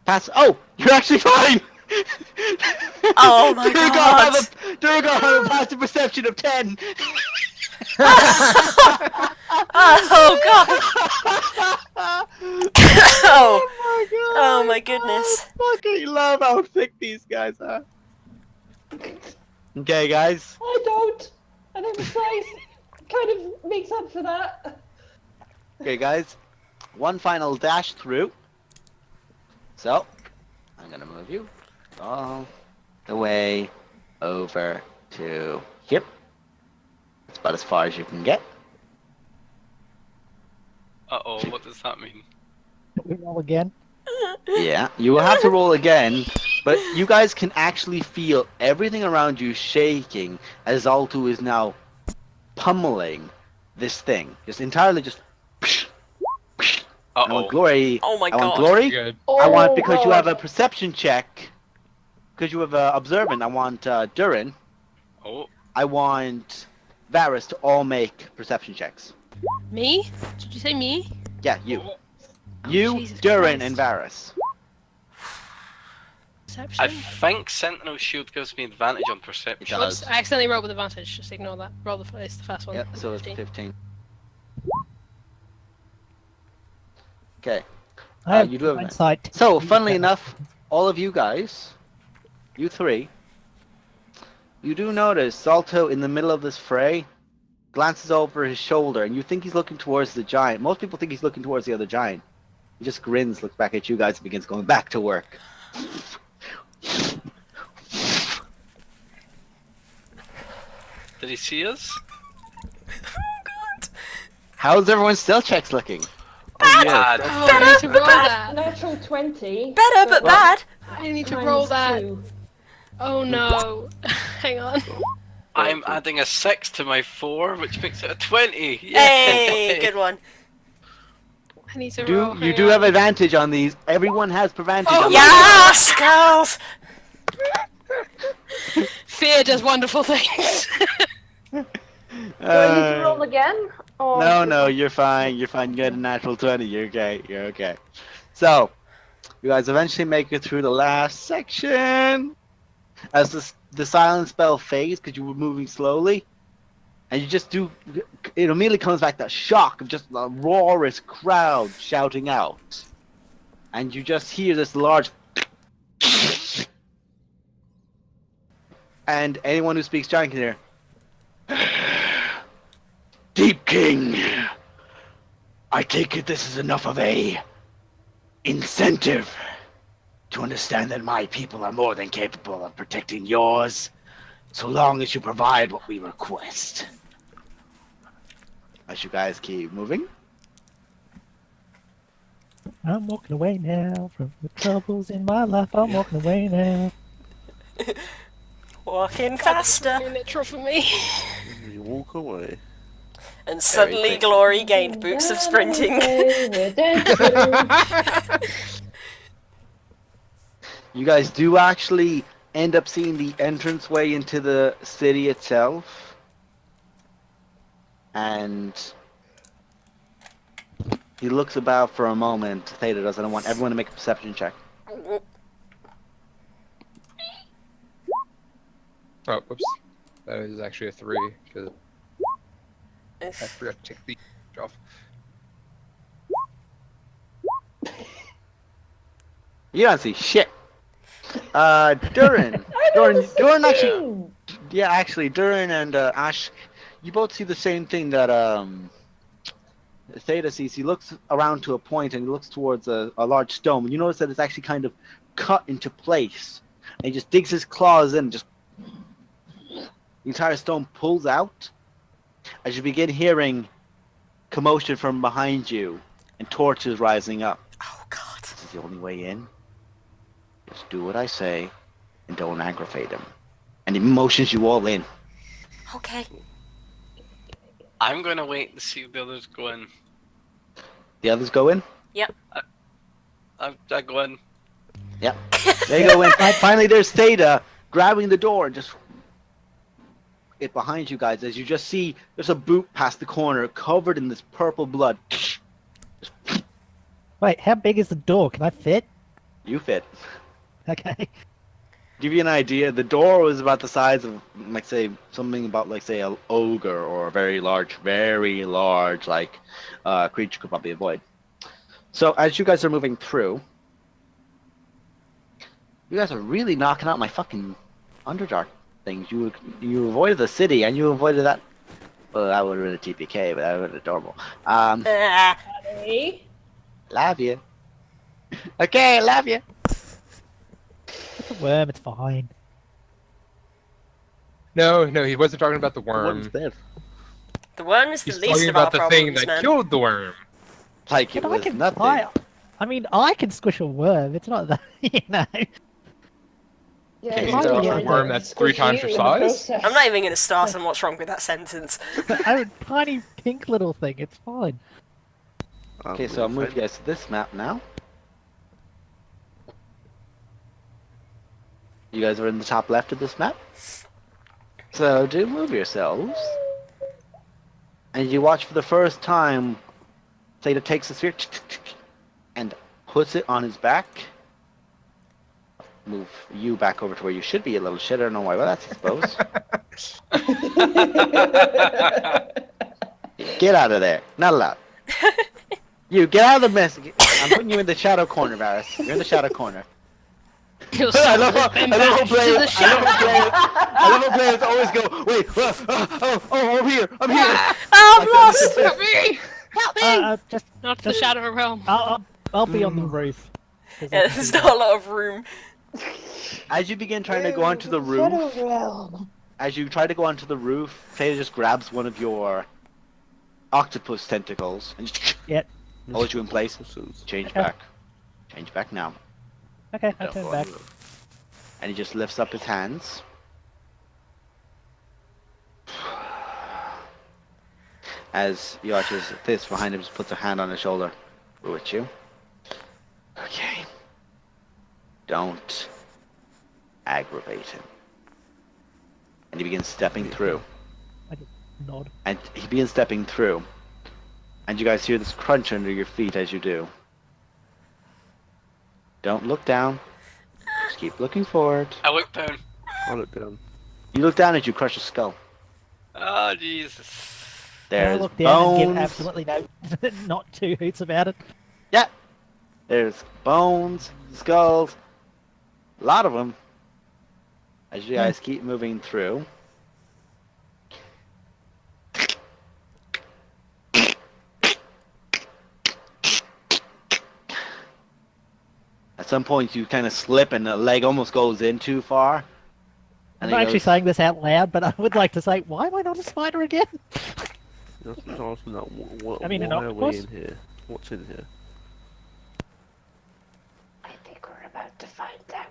Pass. Oh, you're actually fine. Oh my God. Durgar have a passive perception of 10. Oh god. Oh. my god. Oh my goodness. I fucking love how thick these guys are. Okay, guys. I don't. I think the size kind of makes up for that. Okay, guys. One final dash through. So, I'm gonna move you all the way over to here. That's about as far as you can get. Uh-oh, what does that mean? We roll again. Yeah, you will have to roll again, but you guys can actually feel everything around you shaking as Zaltu is now pummeling this thing. Just entirely just. I want Uh-oh. glory. Oh my I want god. glory. Good. I want, because you God. have a perception check, because you have observant, I want Durin, Oh, I want Varus to all make perception checks. Me? Did you say me? Yeah, you. Oh. You, Jesus Durin, Christ. and Varus. Perception? I think Sentinel Shield gives me advantage on perception. It does. Oops, I accidentally rolled with advantage. Just ignore that. Roll it's the first one. Yep, so it's 15. 15. Okay. I have you do have insight. So, funnily enough, all of you guys, you three, you do notice Salto in the middle of this fray glances over his shoulder, and you think he's looking towards the giant. Most people think he's looking towards the other giant. He just grins, looks back at you guys, and begins going back to work. Did he see us? How's everyone's stealth checks looking? Oh, yeah. Bad. Oh, I need to roll that. Natural 20. Better but bad. I need to minus roll that. 2. Oh no. Hang on. I'm adding a 6 to my 4, which makes it a 20. Hey, good one. I need to roll. You hang do have on. advantage on these. Everyone has advantage Oh, on Yes, girls! Fear does wonderful things. Do I need to roll Uh, again? Or no, you're fine. You're fine. You get a natural 20. You're okay. You're okay. So, you guys eventually make it through the last section. As the silent spell fades, because you were moving slowly, and you just do, it immediately comes back that shock of just the roarous crowd shouting out. And you just hear this large. And anyone who speaks giant can hear. Deep King, I take it this is enough of a incentive to understand that my people are more than capable of protecting yours, so long as you provide what we request. As you guys keep moving. I'm walking away now from the troubles in my life. I'm walking away now. Walking That's faster. really literal for me. You walk away. And suddenly quick. Glory gained boots of sprinting. You guys do actually end up seeing the entranceway into the city itself. And he looks about for a moment. Theta does, and I want everyone to make a perception check. Oh, whoops. That is actually a 3, because I forgot to take the off. You don't see shit. Durin. Durin actually. Yeah, actually, Durin and Ash, you both see the same thing that Theta sees. He looks around to a point and he looks towards a large stone. And you notice that it's actually kind of cut into place. And he just digs his claws in, just the entire stone pulls out. As you begin hearing commotion from behind you and torches rising up. Oh god. This is the only way in. Just do what I say and don't aggravate him. And he motions you all in. Okay. I'm going to wait and see if the others go in. The others go in? I go in. Yep. They go in. Finally, there's Theta grabbing the door and just it behind you guys as you just see there's a boot past the corner covered in this purple blood. Wait, how big is the door? Can I fit? You fit. Okay. Give you an idea, the door was about the size of, like, say, something about, like, say, an ogre or a very large, like, creature could probably avoid. So, as you guys are moving through, you guys are really knocking out my fucking Underdark things. You avoided the city, and you avoided that. Well, that would have been a TPK, but that would have been adorable. Hey. Love you. Okay, love you. It's a worm, it's fine. No, he wasn't talking about the The worm's worm. dead. The worm is the He's least talking of our about the thing problems, that man. killed the worm. Like it But was nothing. I mean, I can squish a worm. It's not that, you know. Yeah, Okay, you so can a get worm it. that's 3 Squish times you your in the size? process. I'm not even going to start on what's wrong with that sentence. I'm a tiny pink little thing. It's fine. Okay, so I'll move you guys to this map now. You guys are in the top left of this map. So do move yourselves. And you watch for the first time Theta takes the sphere and puts it on his back. Move you back over to where you should be, a little shit. I don't know why, but that's exposed. Get out of there. Not allowed. You, get out of the mess. I'm putting you in the shadow corner, Varys. You're in the shadow corner. Your I soul love has been how banished to the shadow. I love how players always go, wait, I'm here, I'm here. Oh, Like I'm lost! Help me! Just, Not the shadow realm. I'll be on the roof. 'Cause I Yeah, can there's do not a lot of room. As you begin trying to go onto the roof, Shadow realm. as you try to go onto the roof, Theta just grabs one of your octopus tentacles and just Yep. holds you in place. Change back. Change back now. Okay, I'll turn back. And he just lifts up his hands. As you watch his fist behind him just puts a hand on his shoulder. We're with you. Okay. Don't aggravate him. And he begins stepping through. Nod. And he begins stepping through. And you guys hear this crunch under your feet as you do. Don't look down. Just keep looking forward. I look down. I look down. You look down as you crush a skull. Oh, Jesus. I There's look down and give bones. absolutely no, not two hoots about it. Yeah. There's bones, skulls. A lot of them. As you guys keep moving through. At some point, you kind of slip and the leg almost goes in too far. I'm And not he actually goes, saying this out loud, but I would like to say, why am I not a spider again? Just asking that. I mean, an why are we octopus? in here? What's in here? I think we're about to find out.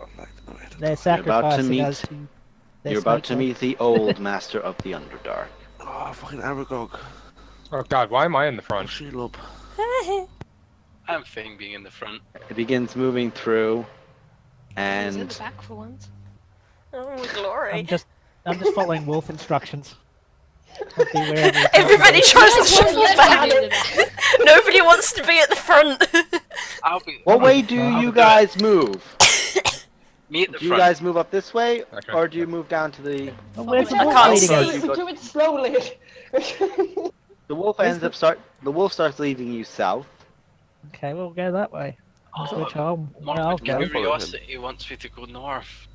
I'd like to know it. They're about to sacrificing meet- us to their You're about to snake meet the old master of the Underdark. Oh, fucking Aragog. Oh god, why am I in the Oh, front? Shelob. I'm fine being in the front. It begins moving through, He's at and the back for once. Oh, glory. I'm just following wolf instructions. I'll be wherever you Everybody go. tries to Yes, shuffle let back. me in the back. Nobody wants to be at the front. I'll be. what way do I'll you do guys move? Me at the Do you front. guys move up this way, Okay. or do you move down to the? Well, where's the I wolf can't leading see. us? You go- Do it slowly. The wolf Where's ends up start. The wolf starts leading you south. Okay, we'll go that way. Oh, Switch home. More Yeah, I'll for go. Follow curiosity wants me to go north.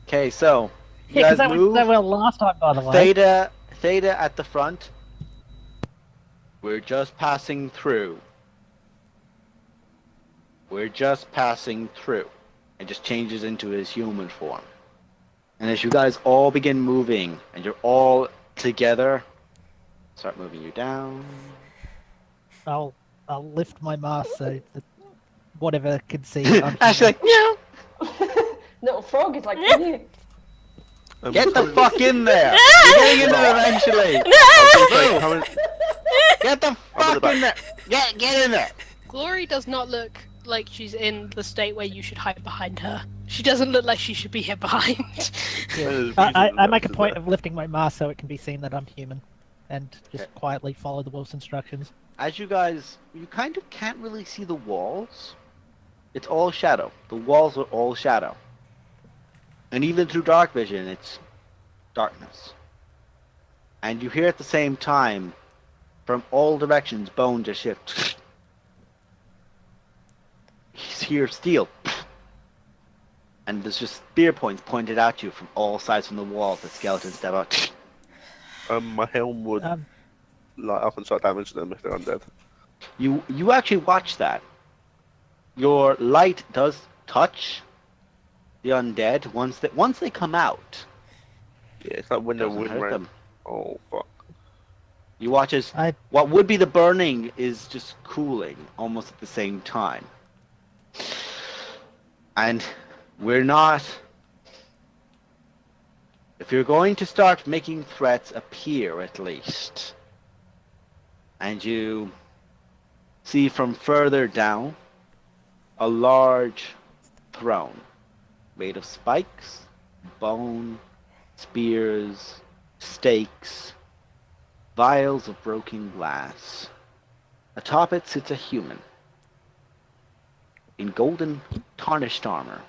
Okay, so you Yeah, because guys that went move. so well last time, by the way. Theta at the front. We're just passing through. We're just passing through. It just changes into his human form. And as you guys all begin moving, and you're all together, start moving you down. I'll lift my mask so that whatever can see. I'm Actually, like, yeah, Little frog is like, come here. get the fuck in there. You're getting in there eventually. Coming, Get the I'm in the fuck in there. Get in there. Glory does not look like she's in the state where you should hide behind her. She doesn't look like she should be here behind. I make a point of lifting my mask so it can be seen that I'm human, and just quietly follow the wolf's instructions. As you guys, you kind of can't really see the walls. It's all shadow. The walls are all shadow. And even through dark vision, it's darkness. And you hear at the same time, from all directions, bone just shift. He's here, steel. And there's just spear points pointed at you from all sides from the walls. The skeletons step out. my helm would light up and start damaging them if they're undead. You actually watch that. Your light does touch the undead once they come out. Yeah, it's like when the Doesn't wind hurt ran. them. Oh fuck. You watch as what would be the burning is just cooling almost at the same time. And we're not. If you're going to start making threats appear, at least, and you see from further down a large throne made of spikes, bone, spears, stakes, vials of broken glass. Atop it sits a human in golden tarnished armor.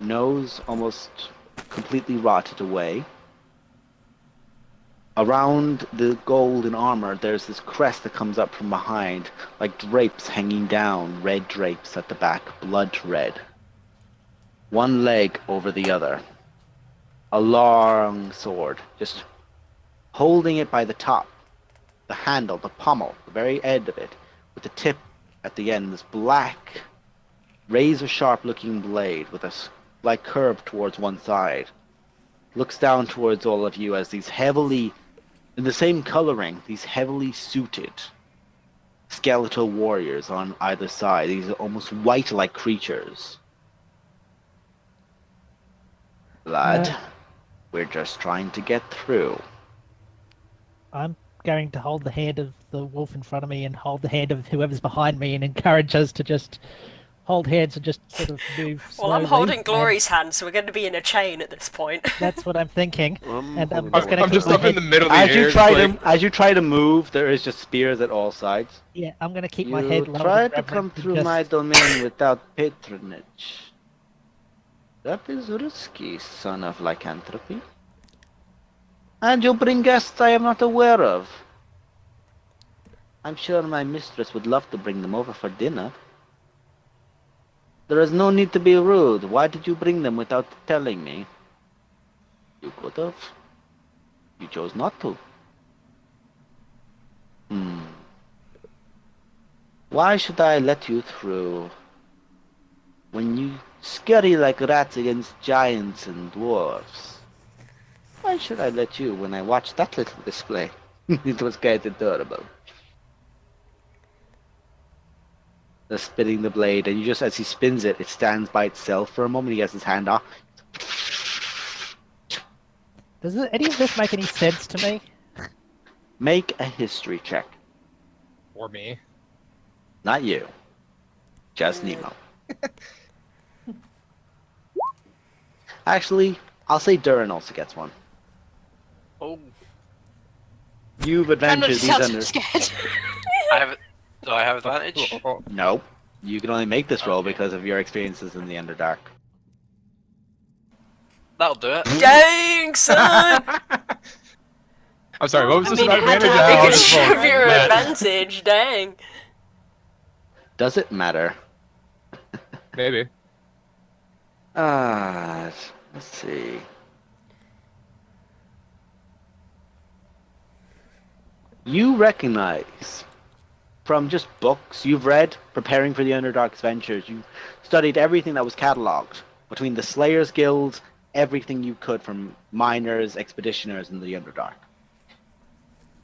Nose almost completely rotted away. Around the golden armor, there's this crest that comes up from behind, like drapes hanging down, red drapes at the back, blood red. One leg over the other. A long sword, just holding it by the top, the handle, the pommel, the very end of it, with the tip at the end, this black, razor-sharp looking blade with a slight curve towards one side. Looks down towards all of you as these heavily, in the same coloring, these heavily suited skeletal warriors on either side, these almost white-like creatures. Lad, We're just trying to get through. I'm going to hold the hand of the wolf in front of me and hold the hand of whoever's behind me and encourage us to just hold hands and just sort of move Well, slowly. I'm holding and Glory's hand, so we're going to be in a chain at this point. That's what I'm thinking. And I'm holding just going to I'm keep just my up in the head. middle of the As air. you just try like, to as you try to move, there is just spears at all sides. Yeah, I'm going to keep You my head lowered. try and to come reverent and through just, my domain without patronage. That is risky, son of lycanthropy. And you bring guests I am not aware of. I'm sure my mistress would love to bring them over for dinner. There is no need to be rude. Why did you bring them without telling me? You could have. You chose not to. Why should I let you through when you scurry like rats against giants and dwarves? Why should I let you when I watched that little display? It was quite adorable. The spinning the blade, and you just as he spins it, it stands by itself for a moment. He has his hand off. does any of this make any sense to me? Make a history check. for me. Not you. Just Nemo. Actually, I'll say Durin also gets one. Oh, You've Try not to adventured these sound under. so scared. I have. Do I have advantage? Nope. You can only make this roll Okay. because of your experiences in the Underdark. That'll do it. Dang, son! I'm sorry, what was I this mean, about it had to advantage? happen I'll Because just you roll. have your Yeah. advantage, dang. Does it matter? Maybe. Let's see. You recognize from just books you've read, preparing for the Underdark Adventures, you studied everything that was catalogued between the Slayers Guilds, everything you could from miners, expeditioners in the Underdark.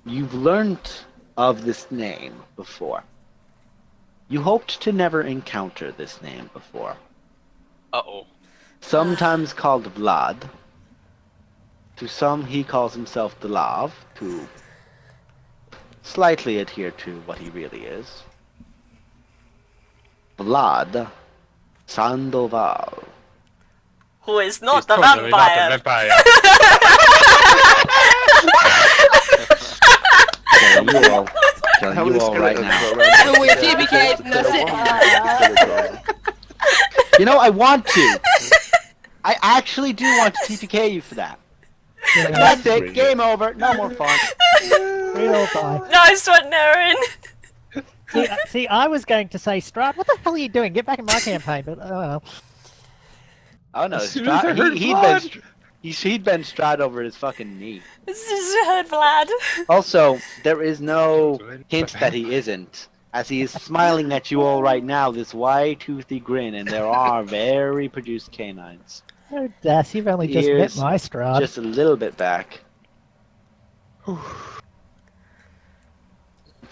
You've learned of this name before. You hoped to never encounter this name before. Uh-oh. Sometimes called Vlad. To some he calls himself Delav, to slightly adhere to what he really is. Vlad Sandoval. Who is He's not the totally not the vampire. vampire. Killing you all. Killing How you many all right skeletons now. are around And we're here? TBK'd, and that's it. You know, I want to. I actually do want to TPK you for that. Yeah, That's it. Bring it. Game over. No more fun. we all die. Nice one, Naren. See, I was going to say, Strahd, what the hell are you doing? Get back in my campaign, but oh well. Oh no, As soon as I heard he'd been Strahd over his fucking knee. This is heard, Vlad. Also, there is no Related hint to that he isn't, as he is smiling at you all right now, this wide-toothy grin, and there are very produced canines. Oh, Das, you've only just met Ears my Strahd. just a little bit back.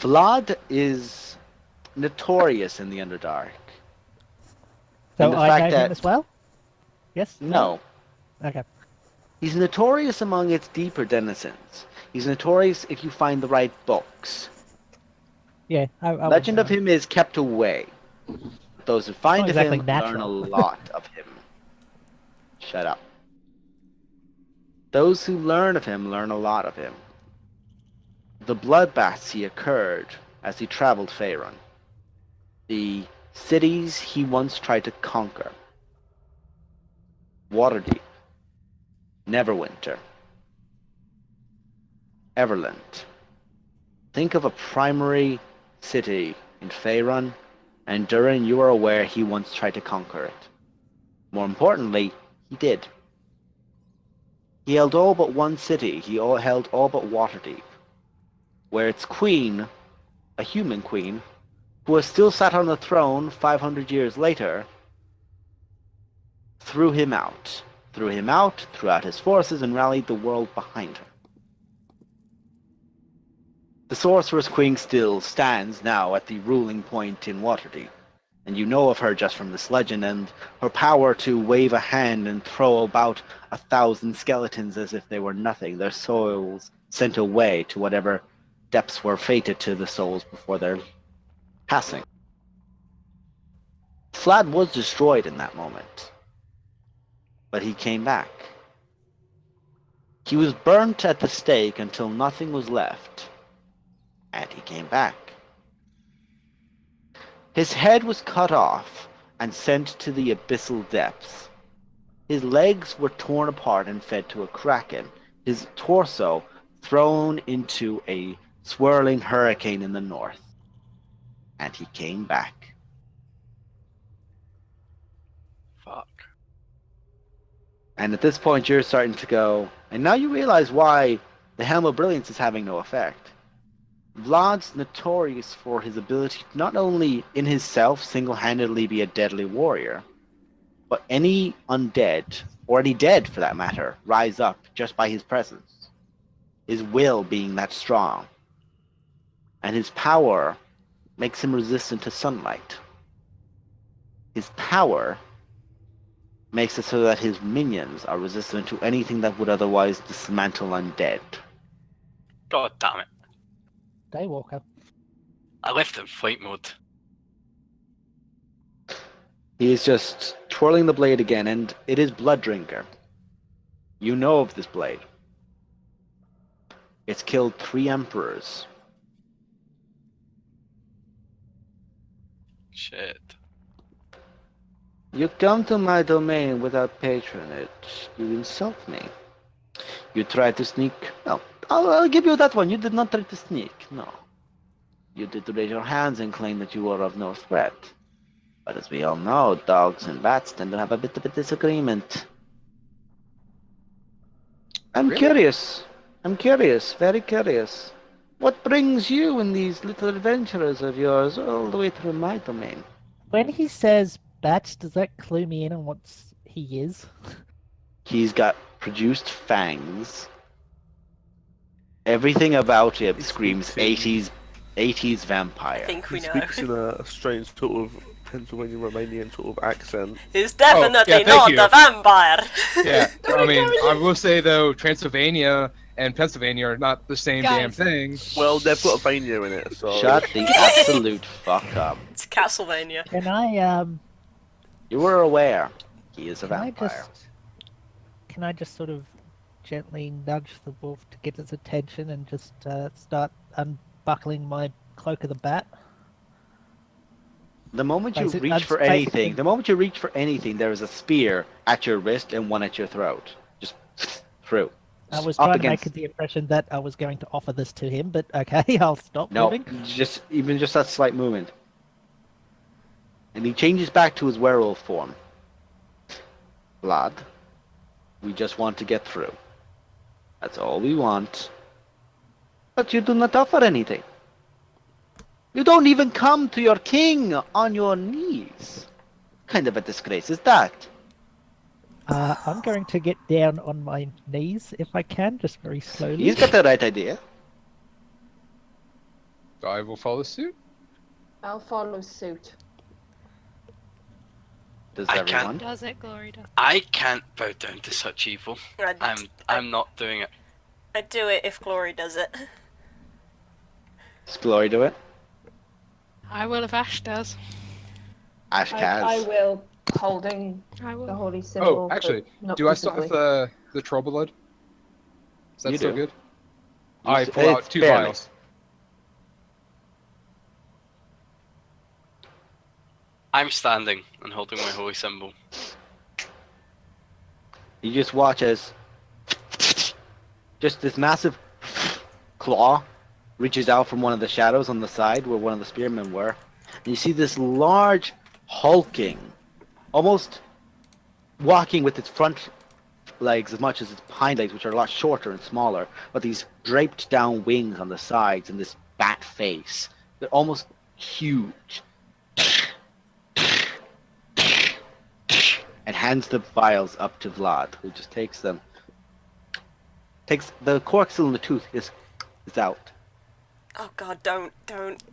Vlad is notorious in the Underdark. So the I fact know him that- as well? Yes? No, Okay. he's notorious among its deeper denizens. He's notorious if you find the right books. Yeah. I Legend would of know. him is kept away. Those who find Not of exactly him learn a natural. lot of him. Shut up. Those who learn of him learn a lot of him. The bloodbaths he occurred as he traveled Faerun. The cities he once tried to conquer. Waterdeep. Neverwinter. Everland. Think of a primary city in Faerun, and Durin, you are aware he once tried to conquer it. More importantly, he did. He held all but one city. He held all but Waterdeep, where its queen, a human queen, who has still sat on the throne 500 years later, threw him out. Threw him out, threw out his forces, and rallied the world behind her. The Sorceress Queen still stands now at the ruling point in Waterdeep. And you know of her just from this legend, and her power to wave a hand and throw about 1,000 skeletons as if they were nothing, their souls sent away to whatever depths were fated to the souls before their passing. Vlad was destroyed in that moment, but he came back. He was burnt at the stake until nothing was left, and he came back. His head was cut off and sent to the abyssal depths. His legs were torn apart and fed to a kraken, his torso thrown into a swirling hurricane in the north. And he came back. Fuck. And at this point, you're starting to go, and now you realize why the Helm of Brilliance is having no effect. Vlad's notorious for his ability to not only in himself single-handedly be a deadly warrior, but any undead, or any dead for that matter, rise up just by his presence. His will being that strong. And his power makes him resistant to sunlight. His power makes it so that his minions are resistant to anything that would otherwise dismantle undead. God damn it. Daywalker. I left in flight mode. He is just twirling the blade again, and it is Blooddrinker. You know of this blade. It's killed 3 emperors. Shit. You come to my domain without patronage. You insult me. You try to sneak. No, I'll give you that one. You did not try to sneak. No. You did raise your hands and claim that you were of no threat. But as we all know, dogs and bats tend to have a bit of a disagreement. I'm Really? curious. I'm curious. Very curious. What brings you and these little adventurers of yours all the way through my domain? When he says bats, does that clue me in on what he is? He's got produced fangs. Everything about him He screams speaks in- 80s I vampire. think He we know. speaks in a strange sort of Pennsylvania Romanian sort of accent. He's definitely thank not you. a vampire. Yeah, I mean, I will say though, Transylvania and Pennsylvania are not the same damn Guys. thing. Well, they've got a Vania in it, so Shut the absolute fuck up. It's Castlevania. Can I You were aware. He is a can vampire. can I just sort of gently nudge the wolf to get his attention and just start unbuckling my cloak of the bat? The moment you Basically- reach for that's anything, there is a spear at your wrist and one at your throat. Just through. I was Up trying to against- make the impression that I was going to offer this to him, but okay, I'll stop No, moving. just that slight movement. And he changes back to his werewolf form. Vlad, we just want to get through. That's all we want. But you do not offer anything. You don't even come to your king on your knees. What kind of a disgrace is that? I'm going to get down on my knees if I can, just very slowly. He's got the right idea. I will follow suit. I'll follow suit. Does I everyone? Does it, Glory? Does. I can't bow down to such evil. I'm not doing it. I'd do it if Glory does it. Does Glory do it? I will if Ash does. Ashkaz. I will, holding I the will. holy symbol. but actually, not Do I still have visibly. the troll blood? Is that You still do. good? You I s- pull out it's 2 barely. vials. I'm standing and holding my holy symbol. You just watch as just this massive claw reaches out from one of the shadows on the side where one of the spearmen were. And you see this large, hulking, almost walking with its front legs as much as its hind legs, which are a lot shorter and smaller, but these draped down wings on the sides and this bat face. They're almost huge. And hands the vials up to Vlad, who just takes them. Takes the cork still in the tooth is out. Oh god, don't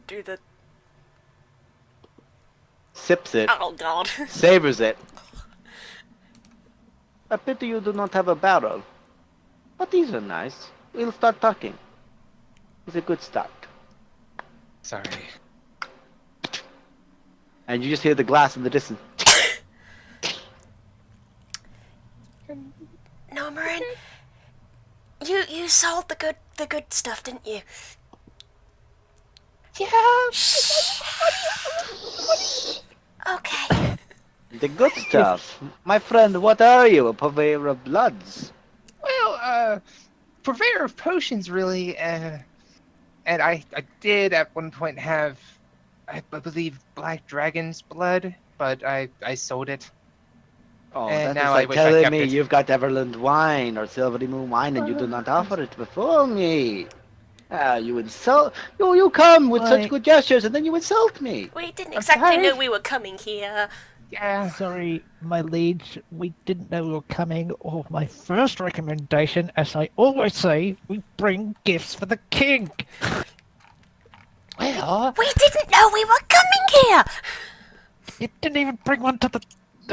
do the... sips it, Oh God. savors it. A pity you do not have a barrel. But these are nice. We'll start talking. It's a good start. Sorry. And you just hear the glass in the distance. No, Marin. You sold the good stuff, didn't you? Yeah. Okay. The good stuff. My friend, what are you? A purveyor of bloods? Well, purveyor of potions, really. And I did at one point have, I believe, Black Dragon's blood, but I sold it. Oh, And that is now I like wish I telling kept me it. you've got Everland wine or Silvery Moon wine and you do not offer it before me. You insult. You come with such Why- good gestures and then you insult me. We didn't I'm exactly know sorry. we were coming here. Yeah. Sorry, my liege, we didn't know you were coming, or my first recommendation, as I always say, we bring gifts for the king. Well, We didn't know we were coming here. You didn't even bring one to the...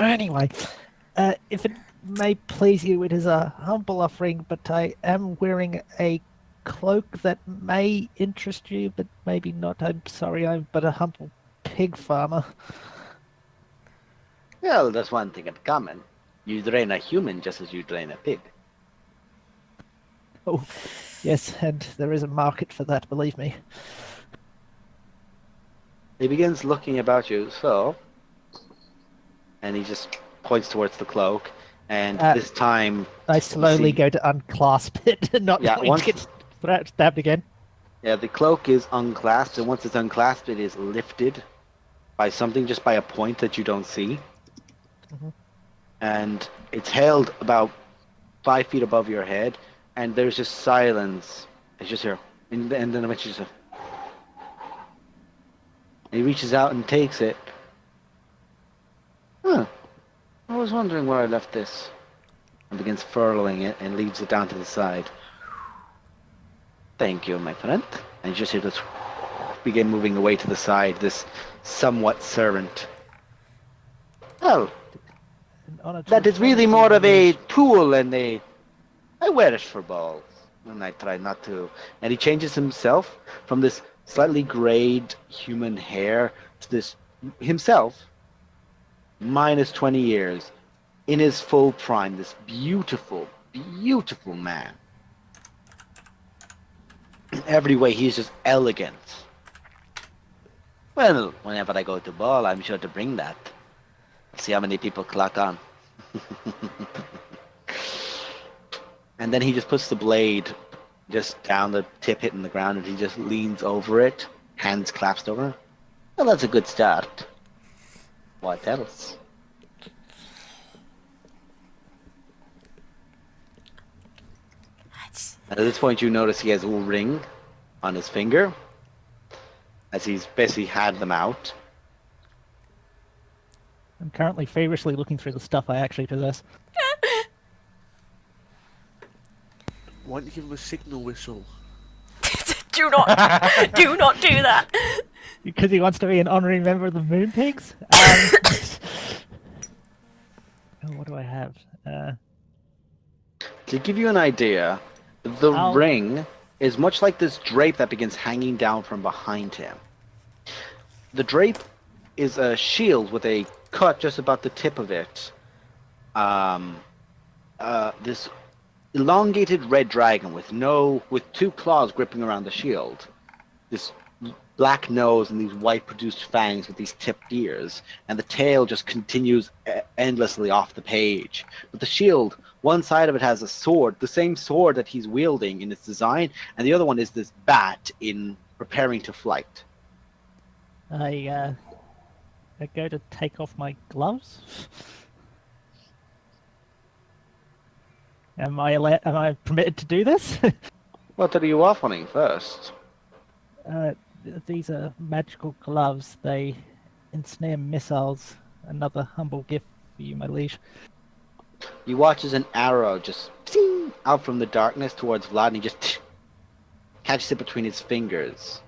Anyway, if it may please you, it is a humble offering, but I am wearing a cloak that may interest you, but maybe not. I'm sorry, I'm but a humble pig farmer. Well, there's one thing in common. You drain a human just as you drain a pig. Oh, yes, and there is a market for that, believe me. He begins looking about you, and he just points towards the cloak, and this time, I slowly see- go to unclasp it, and not Yeah, wanting once- to get stabbed again. yeah, the cloak is unclasped, and once it's unclasped, it is lifted by something, just by a point that you don't see. Mhm. And it's held about 5 feet above your head, and there's just silence. It's just here, and then eventually just. And he reaches out and takes it. Huh. I was wondering where I left this. And begins furling it and leaves it down to the side. Thank you, my friend. And you just hear this begin moving away to the side, this somewhat servant. Well, An honor to that is inform really you, more my of a liege. tool and a... I wear it for balls. And I try not to. And he changes himself from this slightly grayed human hair to this himself, minus 20 years, in his full prime, this beautiful, beautiful man. In every way, he's just elegant. Well, whenever I go to ball, I'm sure to bring that. See how many people clock on. And then he just puts the blade just down, the tip hitting the ground, and he just leans over it, hands clasped over. Well, that's a good start. What else? That's... And at this point, you notice he has a little ring on his finger, as he's basically had them out. I'm currently feverishly looking through the stuff I actually possess. Why don't you give him a signal whistle? do not do that. Because he wants to be an honorary member of the Moon Pigs? Oh, what do I have? To give you an idea, the ring is much like this drape that begins hanging down from behind him. The drape is a shield with a cut just about the tip of it. This elongated red dragon with two claws gripping around the shield. This black nose and these white produced fangs with these tipped ears, and the tail just continues endlessly off the page. But the shield, one side of it has a sword, the same sword that he's wielding in its design, and the other one is this bat in preparing to flight. I go to take off my gloves. Am I permitted to do this? What are you offering first? These are magical gloves. They ensnare missiles. Another humble gift for you, my liege. You watch as an arrow just out from the darkness towards Vlad, and he just catches it between his fingers.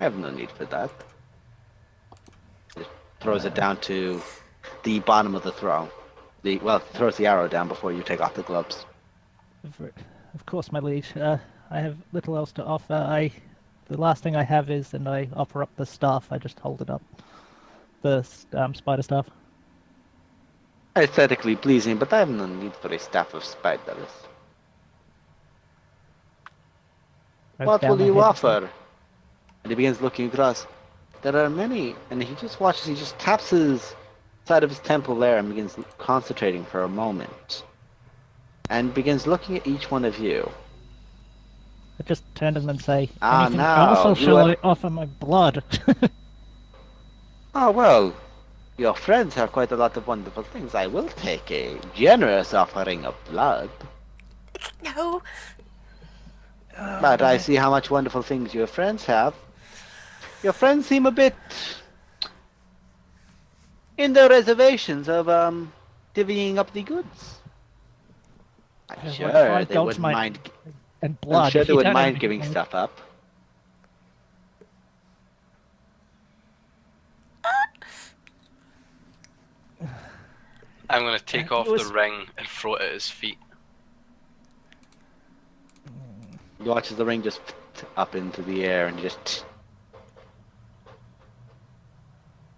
I have no need for that. Just throws it down to the bottom of the throw. Throws the arrow down before you take off the gloves. Of course, my liege. I have little else to offer. The last thing I have is, and I offer up the staff. I just hold it up. The spider staff. Aesthetically pleasing, but I have no need for a staff of spiders. What Bow will my you head and say, offer? And he begins looking across. There are many, and he just taps his side of his temple there and begins concentrating for a moment. And begins looking at each one of you. I just turn to them and say, Ah, anything now, else, or you shall are- I offer my blood? Oh, well, your friends have quite a lot of wonderful things. I will take a generous offering of blood. No. But I see how much wonderful things your friends have. Your friends seem a bit in their reservations of divvying up the goods. I'm Like sure 5 they gold wouldn't to mind. and blood. I'm sure if they you wouldn't don't have mind any giving blood. stuff up. I'm gonna take off it was- the ring and throw it at his feet. You watch as the ring just up into the air and just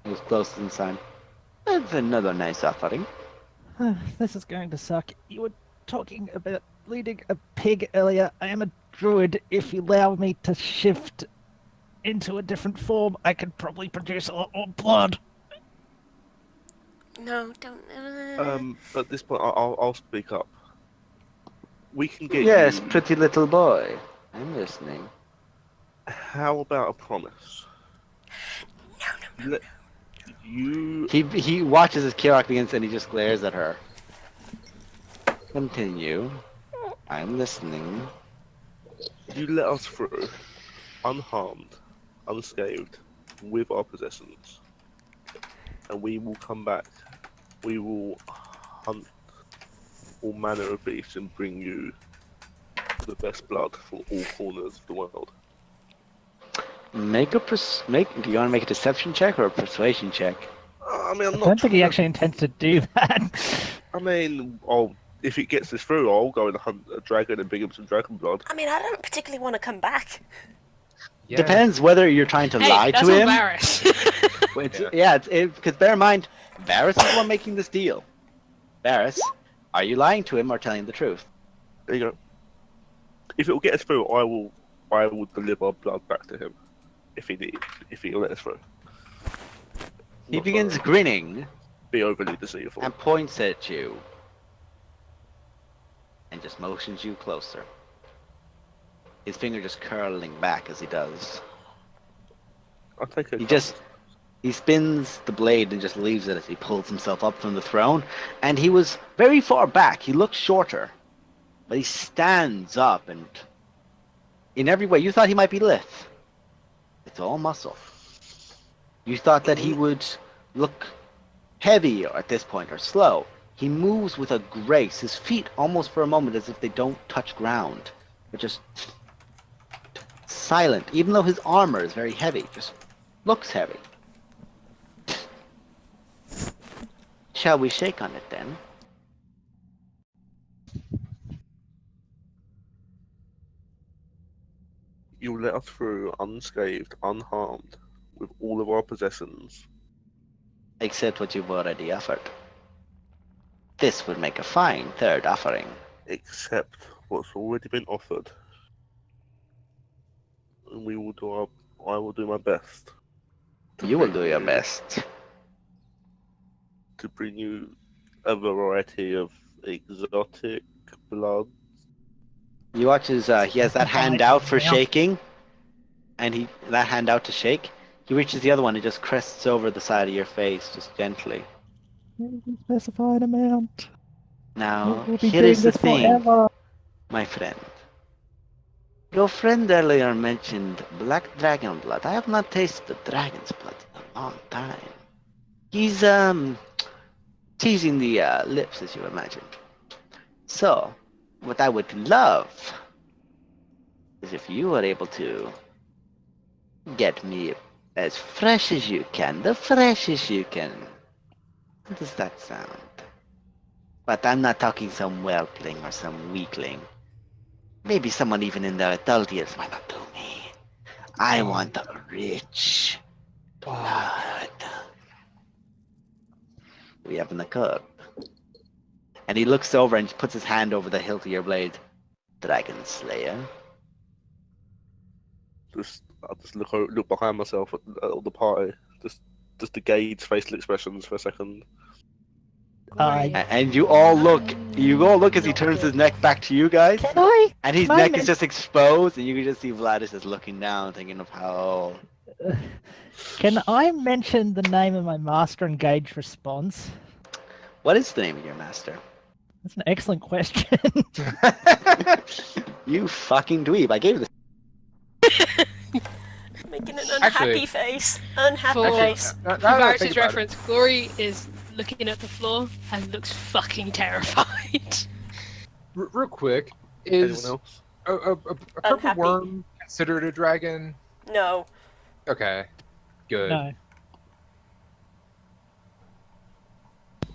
moves closer to the sign. That's another nice offering. This is going to suck. You were talking about leading a pig earlier. I am a druid. If you allow me to shift into a different form, I could probably produce a lot more blood. No, don't. At this point, I'll speak up. We can get Yes, you. pretty little boy. I'm listening. How about a promise? Let you He watches as Kirok begins and he just glares at her. Continue. I'm listening. let us through, unharmed, unscathed, with our possessions, and we will come back. We will hunt all manner of beasts and bring you the best blood from all corners of the world. Do you want to make a deception check or a persuasion check? I mean, I'm I not don't think he trying actually intends to do that. I mean, if it gets this through, I'll go and hunt a dragon and bring him some dragon blood. I mean, I don't particularly want to come back. Yeah. Depends whether you're trying to Hey, lie that's to on him. Varys. Yeah, because bear in mind, Varys is the one making this deal. Varys, are you lying to him or telling the truth? There you go. If it will get us through, I will deliver blood back to him. If he'll let us through. He Not begins trying to grinning be overly deceitful. and points at you and just motions you closer. His finger just curling back as he does. I'll take a He spins the blade and just leaves it as he pulls himself up from the throne. And he was very far back. He looks shorter. But he stands up and in every way, you thought he might be lithe. It's all muscle. You thought that he would look heavy at this point or slow. He moves with a grace. His feet almost for a moment as if they don't touch ground. They're just silent. Even though his armor is very heavy. Just looks heavy. Shall we shake on it then? You'll let us through unscathed, unharmed, with all of our possessions. Except what you've already offered. This would make a fine third offering. Except what's already been offered. And I will do my best. You will do your best. To bring you a variety of exotic blood. You watch as he has that hand out for shaking, and that hand out to shake. He reaches the other one and just crests over the side of your face, just gently. Specify an amount. Now, We'll be here doing is the this thing, forever. my friend. Your friend earlier mentioned black dragon blood. I have not tasted dragon's blood in a long time. He's teasing the lips, as you imagined. So, what I would love is if you were able to get me As fresh as you can, the freshest you can. How does that sound? But I'm not talking some whelpling or some weakling. Maybe someone even in their adult years might not do me. I want the rich blood we have in the cup. And he looks over and puts his hand over the hilt of your blade. Dragon Slayer. I'll just look behind myself at the party, just to gauge facial expressions for a second. And you all look as he turns his neck back to you guys. And his neck is just exposed, and you can just see Vladis just looking down, thinking of how. Can I mention the name of my master and gauge response? What is the name of your master? That's an excellent question. You fucking dweeb! I gave this. Making an unhappy face. Unhappy For- face. Now For that I Varus's think about it, reference, Glory is looking at the floor and looks fucking terrified. real quick, Anyone is else? a purple Unhappy. worm considered a dragon? No. Okay, good. No.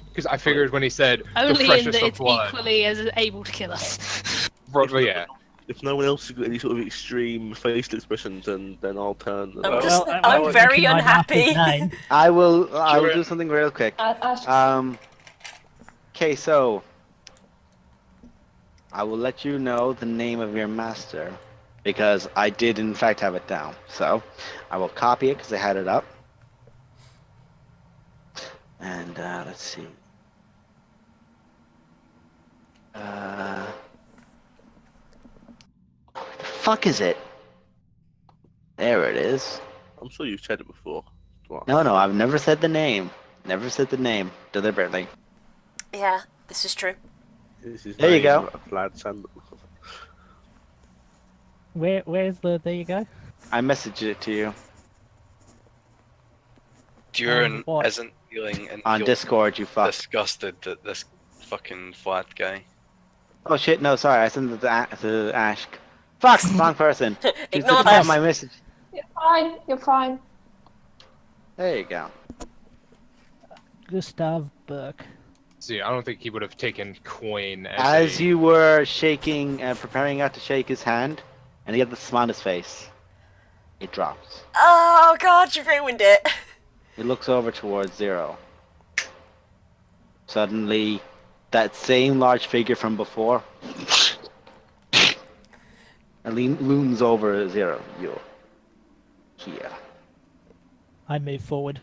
Because I figured when he said the Only in freshest that of it's blood, equally as able to kill us. well, yeah. If no one else has got any sort of extreme facial expressions, then I'll turn. I'm Well, I'm very mention my master's unhappy. name. I will Sure. do something real quick. Ask. Okay, so I will let you know the name of your master because I did in fact have it down. So I will copy it because I had it up. And let's see. Where the fuck is it? There it is. I'm sure you've said it before. No, I've never said the name. Never said the name deliberately. Yeah, this is true. There you go. Lad sandal. Where's the? There you go. I messaged it to you Duran what? isn't feeling and on feels Discord. You fuck. disgusted that this fucking flat guy. Oh shit! No, sorry. I sent it to Ash. Fuck, wrong person. She's Ignore looking at this. my message. You're fine. You're fine. There you go. Gustav Burke. See, I don't think he would have taken coin As a... you were shaking and preparing out to shake his hand, and he had the smile on his face, it drops. Oh god, you ruined it. He looks over towards Zero. Suddenly, that same large figure from before and looms over Zero. You're here. I move forward.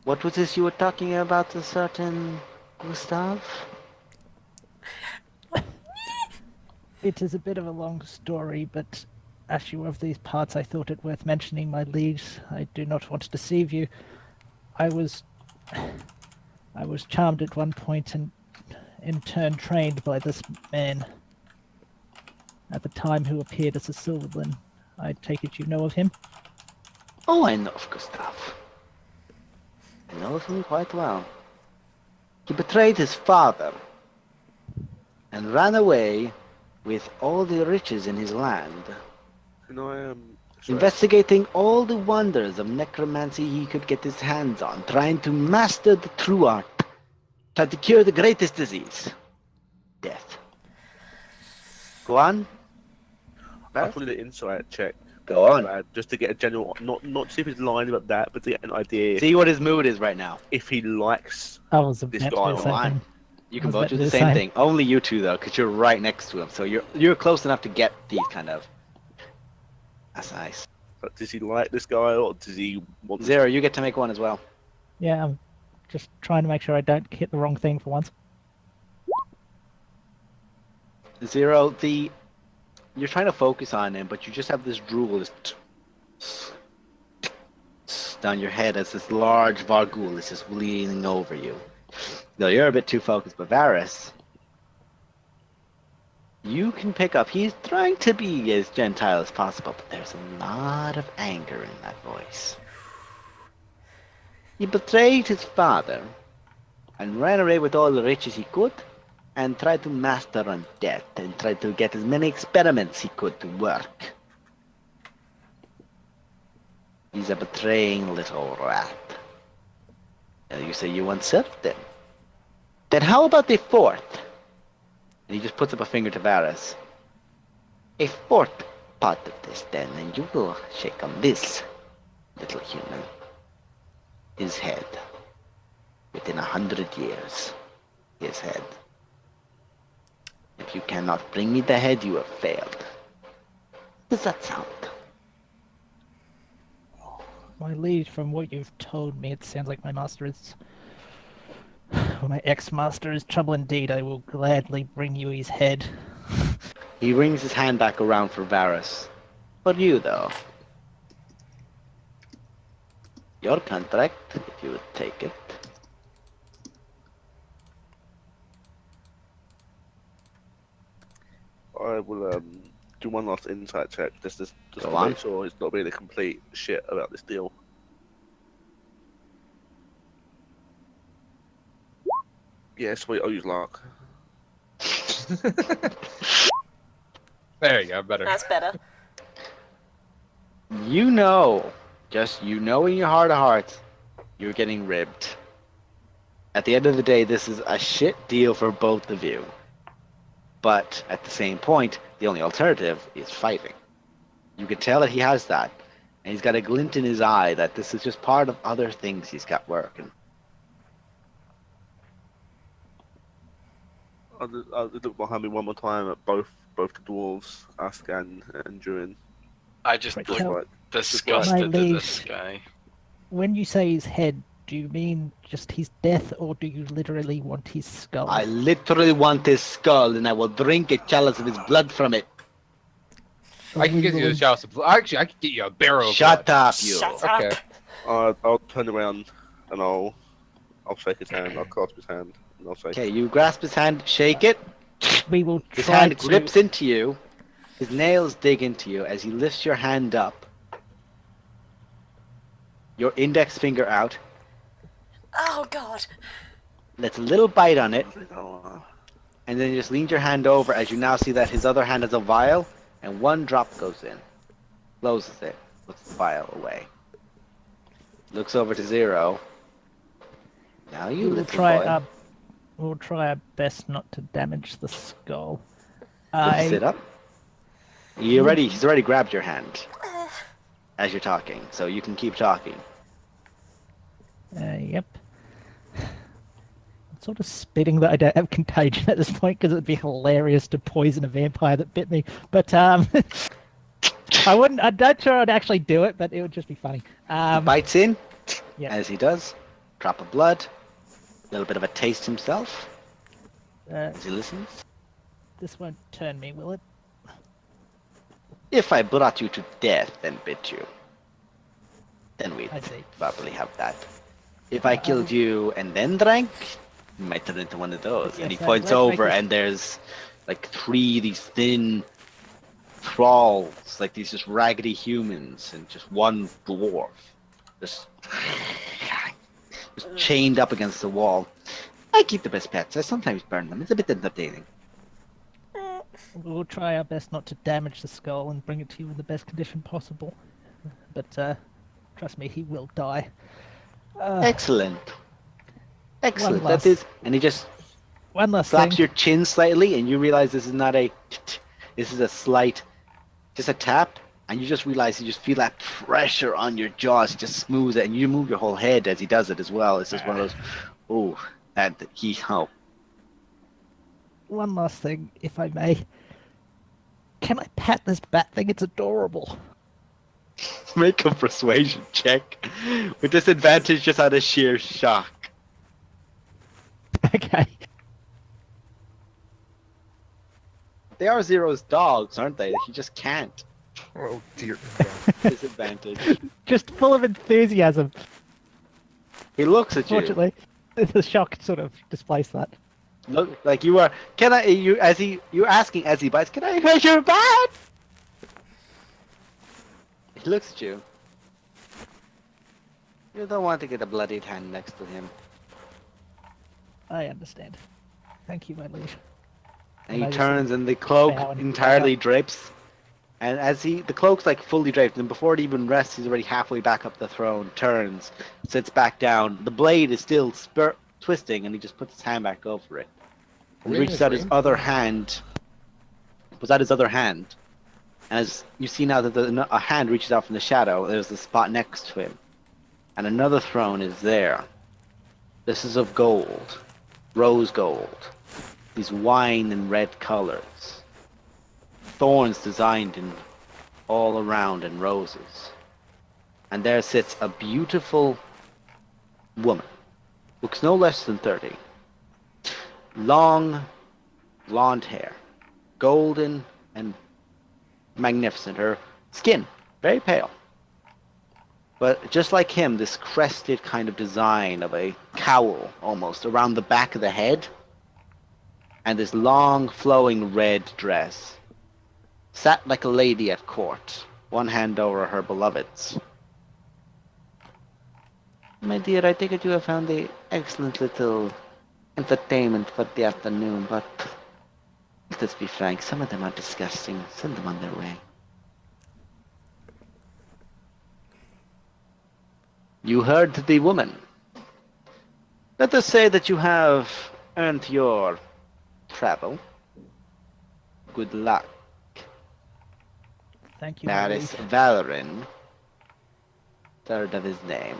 What was this you were talking about, a certain Gustav? It is a bit of a long story, but as you were of these parts, I thought it worth mentioning, my liege. I do not want to deceive you. I was charmed at one point and in turn trained by this man. At the time, who appeared as a Silverlin. I take it you know of him? Oh, I know of Gustav. I know him quite well. He betrayed his father and ran away with all the riches in his land, Can I investigating all the wonders of necromancy he could get his hands on, trying to master the true art, trying to cure the greatest disease, death. Go on. I just wanted an insight check. Go on. Just to get a general, not to see if he's lying about that, but to get an idea See what his mood is right now. if he likes. I was This about guy to do the online. same thing. You can Was both that do the the same same? thing. Only you two though, because you're right next to him, so you're close enough to get these kind of. That's nice. But does he like this guy or does he want this- Zero, you get to make one as well. Yeah, I'm just trying to make sure I don't hit the wrong thing for once. Zero, you're trying to focus on him, but you just have this drool down your head as this large Vargul is just leaning over you. No, you're a bit too focused, but Varus, you can pick up. He's trying to be as gentile as possible, but there's a lot of anger in that voice. He betrayed his father and ran away with all the riches he could and tried to master on death and tried to get as many experiments he could to work. He's a betraying little rat. And you say you want served then? Then how about the fourth? And he just puts up a finger to Varys. A fourth part of this then, and you will shake on this little human. His head. Within 100 years. His head. If you cannot bring me the head, you have failed. Does that sound? My liege, from what you've told me, it sounds like my master is... my ex-master is trouble indeed. I will gladly bring you his head. He rings his hand back around for Varys. For you, though. Your contract, if you would take it. I will do one last insight check just to Go on. make sure it's not being a complete shit about this deal. Yeah, sweet. I'll use luck. There you go, better. That's better. You know, just you know in your heart of hearts, you're getting ribbed. At the end of the day, this is a shit deal for both of you. But at the same point, the only alternative is fighting. You can tell that he has that. And he's got a glint in his eye that this is just part of other things he's got working. I'll look behind me one more time at both the dwarves, Askan and Druin. I just Right, look tell- disgusted My at this liege. guy. When you say his head, do you mean just his death, or do you literally want his skull? I literally want his skull, and I will drink a chalice of his blood from it. I can get you a chalice of blood. Actually, I can get you a barrel of Shut blood. up, you. Shut up. Okay. I'll turn around and I'll shake his hand. I'll clasp his hand and I'll say, Okay, you grasp his hand, shake it. We will His try hand to... grips into you. His nails dig into you as he lifts your hand up. Your index finger out. Oh god. Lets a little bite on it. "Oh, And then you just leans your hand over as you now see that his other hand has a vial. And one drop goes in. Closes it. Puts the vial away. Looks over to Zero. Now you We'll little try boy. we'll try our best not to damage the skull. Sit up. He's already grabbed your hand as you're talking, so you can keep talking. Yep. I'm sort of spitting that I don't have contagion at this point because it would be hilarious to poison a vampire that bit me. But I'm not sure I'd actually do it, but it would just be funny. He bites in, yeah. as he does. Drop of blood. A little bit of a taste himself as he listens. This won't turn me, will it? If I brought you to death and bit you, then we'd I see. probably have that. If I killed you and then drank, you might turn into one of those. And he Yes, points let's make over it- and there's like three these thin thralls, like these just raggedy humans, and just one dwarf. Just chained up against the wall. I keep the best pets. I sometimes burn them. It's a bit entertaining. We'll try our best not to damage the skull and bring it to you in the best condition possible. But trust me, he will die. Excellent. Excellent. One That is. And he just One last slaps thing. your chin slightly, and you realize this is not a. This is a slight, just a tap, and you just realize you just feel that pressure on your jaws. He just smooths it, and you move your whole head as he does it as well. It's just one of those. Oh, and he. Oh, One last thing, if I may. Can I pat this bat thing? It's adorable. make a persuasion check with disadvantage just out of sheer shock. Okay. They are Zero's dogs, aren't they? He just can't. Oh dear. Disadvantage. Just full of enthusiasm. He looks at you. Fortunately, the shock sort of displaced that. Look like you are. Can I? You're asking as he bites. Can I measure your bat? He looks at you. You don't want to get a bloodied hand next to him. I understand. Thank you, my liege. And And I he just turns, and the cloak bow and entirely back drapes, And as the cloak's like fully draped, and before it even rests, he's already halfway back up the throne, turns, sits back down. The blade is still twisting, and he just puts his hand back over it. Are And we he in reaches his out his room? other hand. Was out his other hand. And as you see now that a hand reaches out from the shadow, there's the spot next to him. And another throne is there. This is of gold. Rose gold. These wine and red colors. Thorns designed in all around in roses. And there sits a beautiful woman. Looks no less than 30. Long, blonde hair. Golden and magnificent. Her skin, very pale. But just like him, this crested kind of design of a cowl, almost, around the back of the head. And this long, flowing red dress. Sat like a lady at court, one hand over her beloved's. My dear, I take it you have found a excellent little entertainment for the afternoon, but let's be frank, some of them are disgusting. Send them on their way. You heard the woman. Let us say that you have earned your travel. Good luck. Thank you, That Marie. is Valorin, third of his name.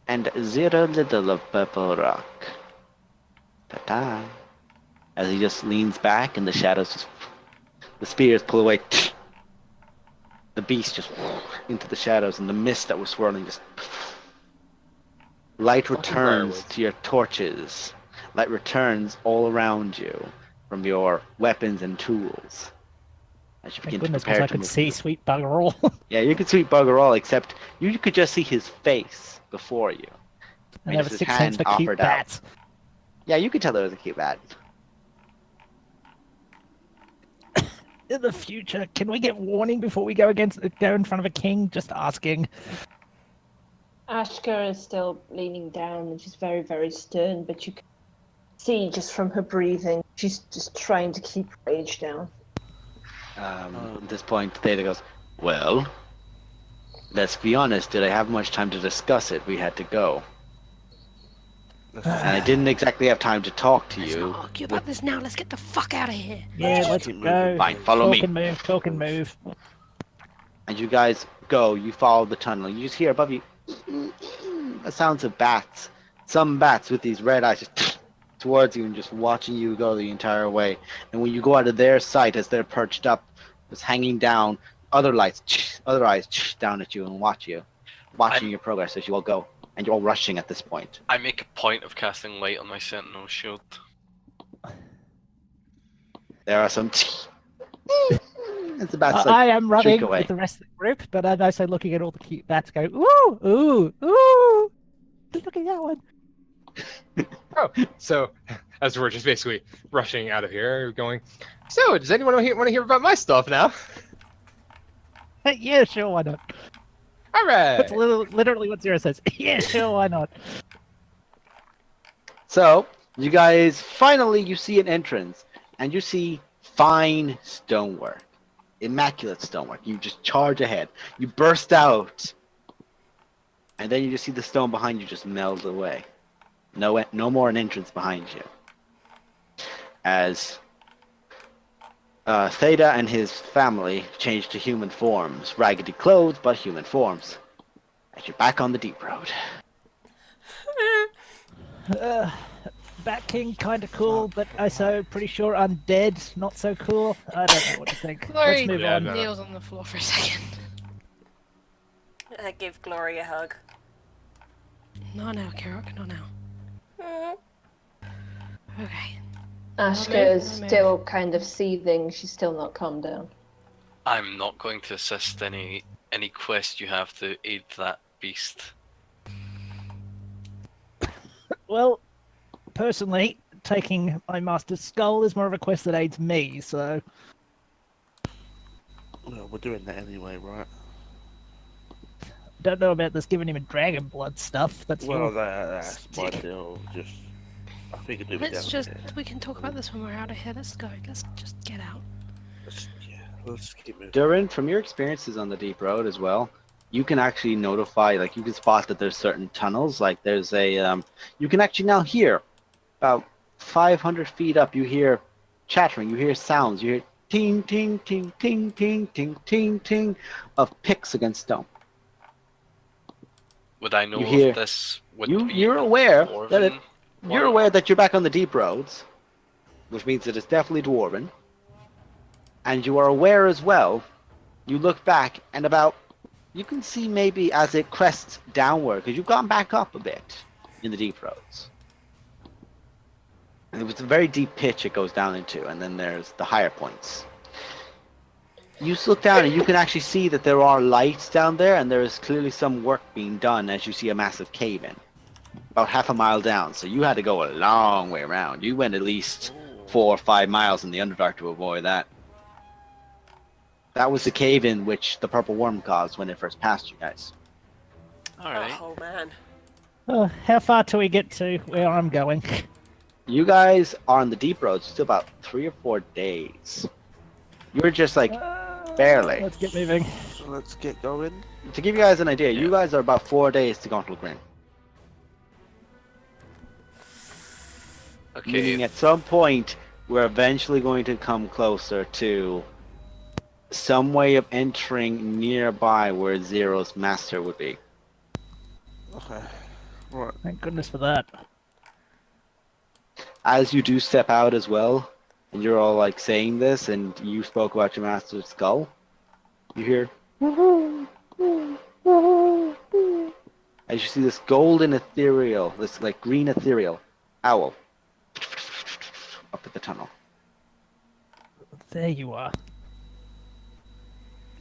And 0 little of purple rock. Ta-ta. As he just leans back and the shadows just... The spears pull away. The beast just into the shadows, and the mist that was swirling just... Light returns to your torches. Light returns all around you from your weapons and tools. As you Thank begin to goodness, prepare I to could move see through. sweet bugger all. Yeah, you could sweep bugger all, except you could just see his face before you. And I have a His sixth hand sense for cute offered out. bats. Yeah, you could tell there was a cute bat. In the future, can we get warning before we go in front of a king? Just asking. Ashka is still leaning down and she's very, very stern, but you can see just from her breathing, she's just trying to keep rage down. At this point, Theta goes, well, let's be honest, did I have much time to discuss it? We had to go. And I didn't exactly have time to talk to Let's you. not argue about this now. Let's get the fuck out of here. Yeah, just let's keep go. moving. Fine, follow me. Talk and move. And you guys go, you follow the tunnel. You just hear above you the sounds of bats. Some bats with these red eyes just towards you and just watching you go the entire way. And when you go out of their sight as they're perched up, just hanging down, other eyes down at you and watching your progress as you all go. And you're all rushing at this point. I make a point of casting light on my sentinel shield. There are some... It's about I am running away. with the rest of the group, but I'm also looking at all the cute bats going, ooh, ooh, ooh. Look at that one. Oh, so as we're just basically rushing out of here, going, so does anyone want to hear about my stuff now? Yeah, sure, why not? All right. That's literally what Zero says. Yeah, sure, why not? So, you guys, finally you see an entrance, and you see fine stonework. Immaculate stonework. You just charge ahead. You burst out, and then you just see the stone behind you just melt away. No more an entrance behind you. As Theta and his family change to human forms. Raggedy clothes, but human forms. As you're back on the deep road. Bat King, kind of cool, but also pretty sure undead, not so cool. I don't know what to think. Glory Let's move Yeah, on. no. kneels on the floor for a second. I give Glory a hug. Not now, Kirok, not now. Okay. Ashka move, is I'll move. still kind of seething. She's still not calmed down. I'm not going to assist any quest you have to aid that beast. Well, personally, taking my master's skull is more of a quest that aids me, so... Well, we're doing that anyway, right? Don't know about this giving him a dragon blood stuff. That's Well, your... that's my deal. Just, I think we can do it Let's down just, here. we can talk about this when we're out of here. Let's go. Let's just get out. Yeah, Let's keep moving. Durin, from your experiences on the deep road as well, you can actually notify, like you can spot that there's certain tunnels. Like there's a, you can actually now hear about 500 feet up. You hear chattering. You hear sounds. You hear ting ting ting ting ting ting ting ting of picks against stone. Would I know You hear- if this would be You're aware that dwarven you're one, aware or- that you're back on the deep roads, which means that it's definitely dwarven. And you are aware as well. You look back and about you can see maybe as it crests downward because you've gone back up a bit in the deep roads. And it was a very deep pitch it goes down into, and then there's the higher points. You look down and you can actually see that there are lights down there, and there is clearly some work being done as you see a massive cave in. About half a mile down, so you had to go a long way around. You went at least 4 or 5 miles in the Underdark to avoid that. That was the cave in which the purple worm caused when it first passed you guys. All right. Oh man. Oh, how far till we get to where I'm going? You guys are on the deep roads still about 3 or 4 days. You're just like barely. Let's get moving. So let's get going. To give you guys an idea, you Yeah. guys are about 4 days to Gauntlet Grim. Okay. Meaning at some point, we're eventually going to come closer to some way of entering nearby where Zero's master would be. Okay. Right. Thank goodness for that. As you do step out as well, and you're all like saying this, and you spoke about your master's skull, you hear as you see this golden ethereal, this like green ethereal owl up at the tunnel. There you are.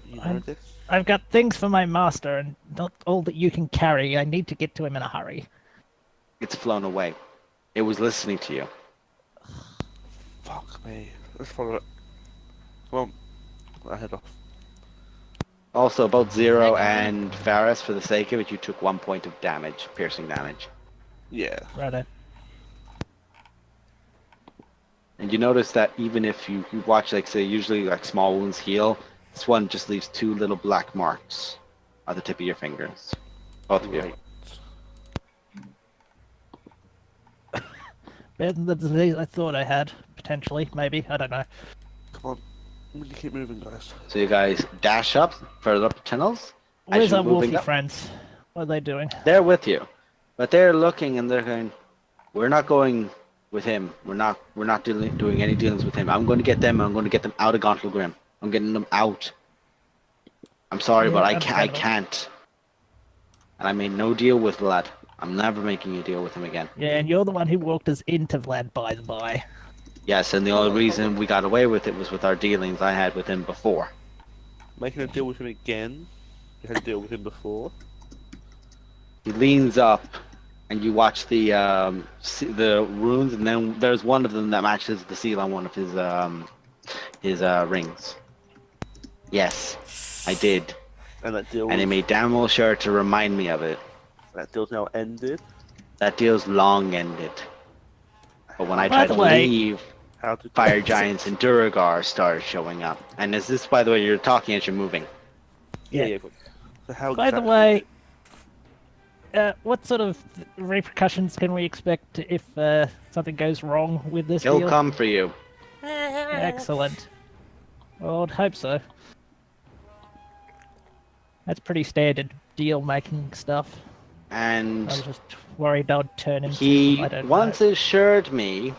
You I'm- know this? I've got things for my master, and not all that you can carry. I need to get to him in a hurry. It's flown away. It was listening to you. Fuck me. Let's follow it. Come on. I head off. Also, both Zero and Varus, for the sake of it, you took 1 point of damage, piercing damage. Yeah. Righto. And you notice that even if you watch, like, say, usually like small wounds heal, this one just leaves 2 little black marks at the tip of your fingers. Both of you. Right. Better than the disease I thought I had, potentially, maybe. I don't know. Come on. We need to keep moving, guys. So you guys dash up, further up the tunnels. As Where's you're our moving wolfy up, friends? What are they doing? they're with you, but they're looking and they're going, "We're not going with him. We're not doing any dealings with him. I'm going to get them. I'm going to get them out of Gauntlet Grim. I'm getting them out. I'm sorry, Yeah, but I understandable. can't. And I made no deal with Vlad. I'm never making a deal with him again. Yeah, and you're the one who walked us into Vlad, by the by. Yes, and the only reason we got away with it was with our dealings I had with him before. Making a deal with him again. We had a deal with him before. He leans up, and you watch the runes, and then there's one of them that matches the seal on one of his rings. Yes, I did, And that deal and he made damn well sure to remind me of it. that deal's now ended. That deal's long ended. But when I By tried the to way- leave, How to fire giants and Duragar started showing up. And is this, by the way, you're talking as you're moving? Yeah. So how By the exactly- way, what sort of repercussions can we expect if something goes wrong with this He'll deal? come for you. Excellent. Well, I'd hope so. That's pretty standard deal-making stuff. And I was just worried I'd turn into. he I don't once know. assured me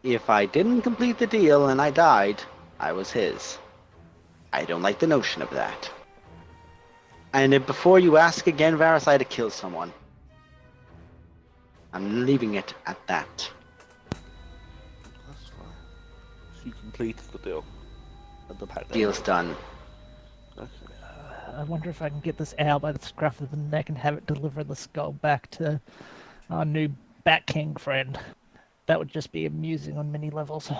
if I didn't complete the deal and I died, I was his. I don't like the notion of that. And if, before you ask again, Varus, I had to kill someone. I'm leaving it at that. That's fine. So you completed the deal. And the pact. Deal's done. Okay. I wonder if I can get this owl by the scruff of the neck and have it deliver the skull back to our new Bat King friend. That would just be amusing on many levels.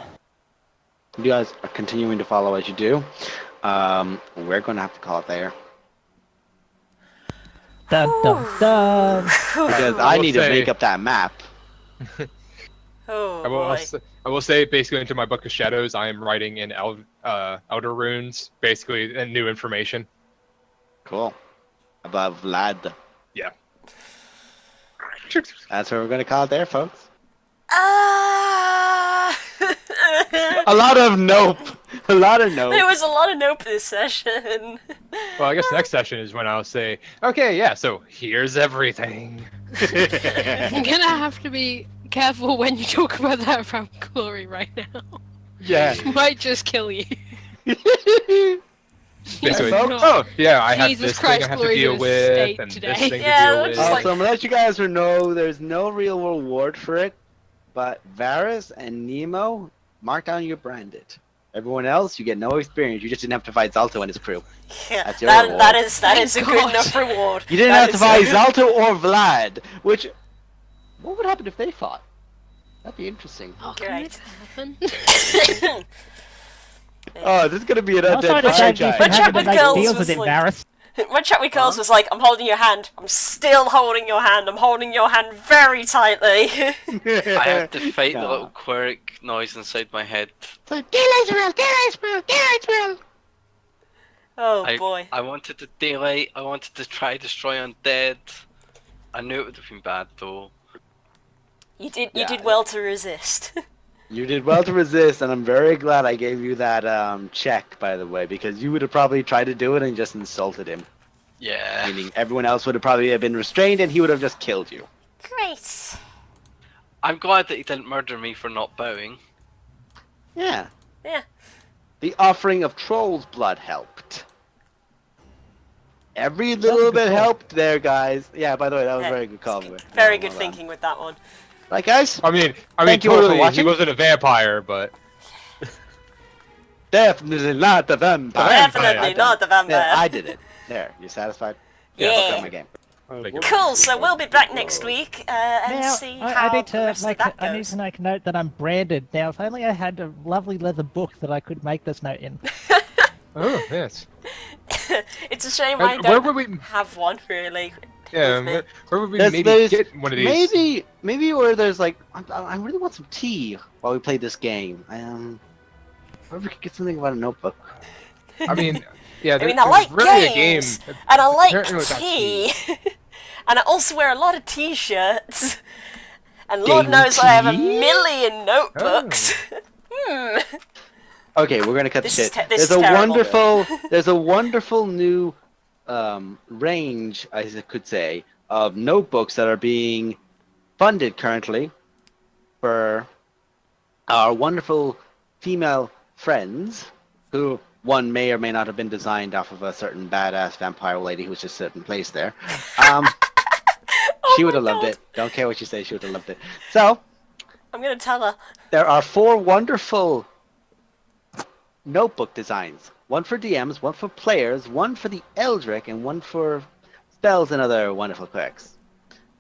You guys are continuing to follow as you do. We're going to have to call it there. Dun dun dun! Because I I will need to say- make up that map. Oh I will, boy. I will say, basically, into my book of shadows, I am writing in Elder Runes, basically, new information. Cool. About Vlad. Yeah. That's what we're gonna call it there, folks. Ah. A lot of nope. A lot of nope. There was a lot of nope this session. Well, I guess next session is when I'll say, okay, yeah, so here's everything. I'm gonna have to be careful when you talk about that around Glory right now. Yeah. Might just kill you. Basically, folks. oh, yeah, I have Jesus this Christ, thing I have to Glory's deal in a with, state and today. this thing Yeah, to deal we're with. just like- Also, I'm gonna let you guys know there's no real reward for it, but Varys and Nemo, mark down your branded. Everyone else, you get no experience. You just didn't have to fight Zalto and his crew. Yeah, That's your that reward. is Thank a good God. enough reward. You didn't That have to is fight a- Zalto or Vlad, which... What would happen if they fought? That'd be interesting. Oh, Great. can this happen? Oh, this is gonna be an I was trying to undead save you franchise. from But having to Chapman make Girls deals was with like- embarrassed. When Chat with Girls was like, I'm holding your hand. I'm still holding your hand. I'm holding your hand very tightly. I have to fight the Nah. little quirk noise inside my head. So, kill Israel! Kill Israel! Kill Israel! Oh boy. I wanted to daylight. I wanted to try destroy undead. I knew it would have been bad though. You did Yeah. well to resist. You did well to resist, and I'm very glad I gave you that check, by the way, because you would have probably tried to do it and just insulted him. Yeah. Meaning everyone else would have probably been restrained, and he would have just killed you. Great. I'm glad that he didn't murder me for not bowing. Yeah. Yeah. The offering of troll's blood helped. Every little a good bit call. helped there, guys. Yeah, by the way, that was Yeah, a very good call. boy. Very Yeah, good well done. thinking with that one. Right, guys? I mean, Thank you all for totally, he watching. wasn't a vampire, but Definitely not the vampire. Definitely not the vampire. Yeah, I did it. There, you satisfied? Yeah. Fuck up my game. Cool. So we'll be back next week and Now, see how I need the to rest make of that I need goes. to make a note that I'm branded. Now, if only I had a lovely leather book that I could make this note in. oh yes, It's a shame And I where don't would we? have one really. Yeah, with me. where would we There's- maybe there's get one of these? Maybe where there's like, I really want some tea while we play this game. Where we could get something about a notebook. I mean, yeah. I mean, I there's like really a games, game. and I like apparently without tea, and I also wear a lot of t-shirts, and Lord Game knows I have a tea? million notebooks. Hmm. Okay, we're gonna cut This the is shit. te- this There's is a terrible. there's a wonderful new range, I could say, of notebooks that are being funded currently for our wonderful female friends, who one may or may not have been designed off of a certain badass vampire lady who was just sitting placed there. She would have loved God. it. Don't care what you say, she would have loved it. So, I'm gonna tell her. there are 4 wonderful notebook designs. One for DMs, one for players, one for the Eldrick, and one for spells and other wonderful quirks.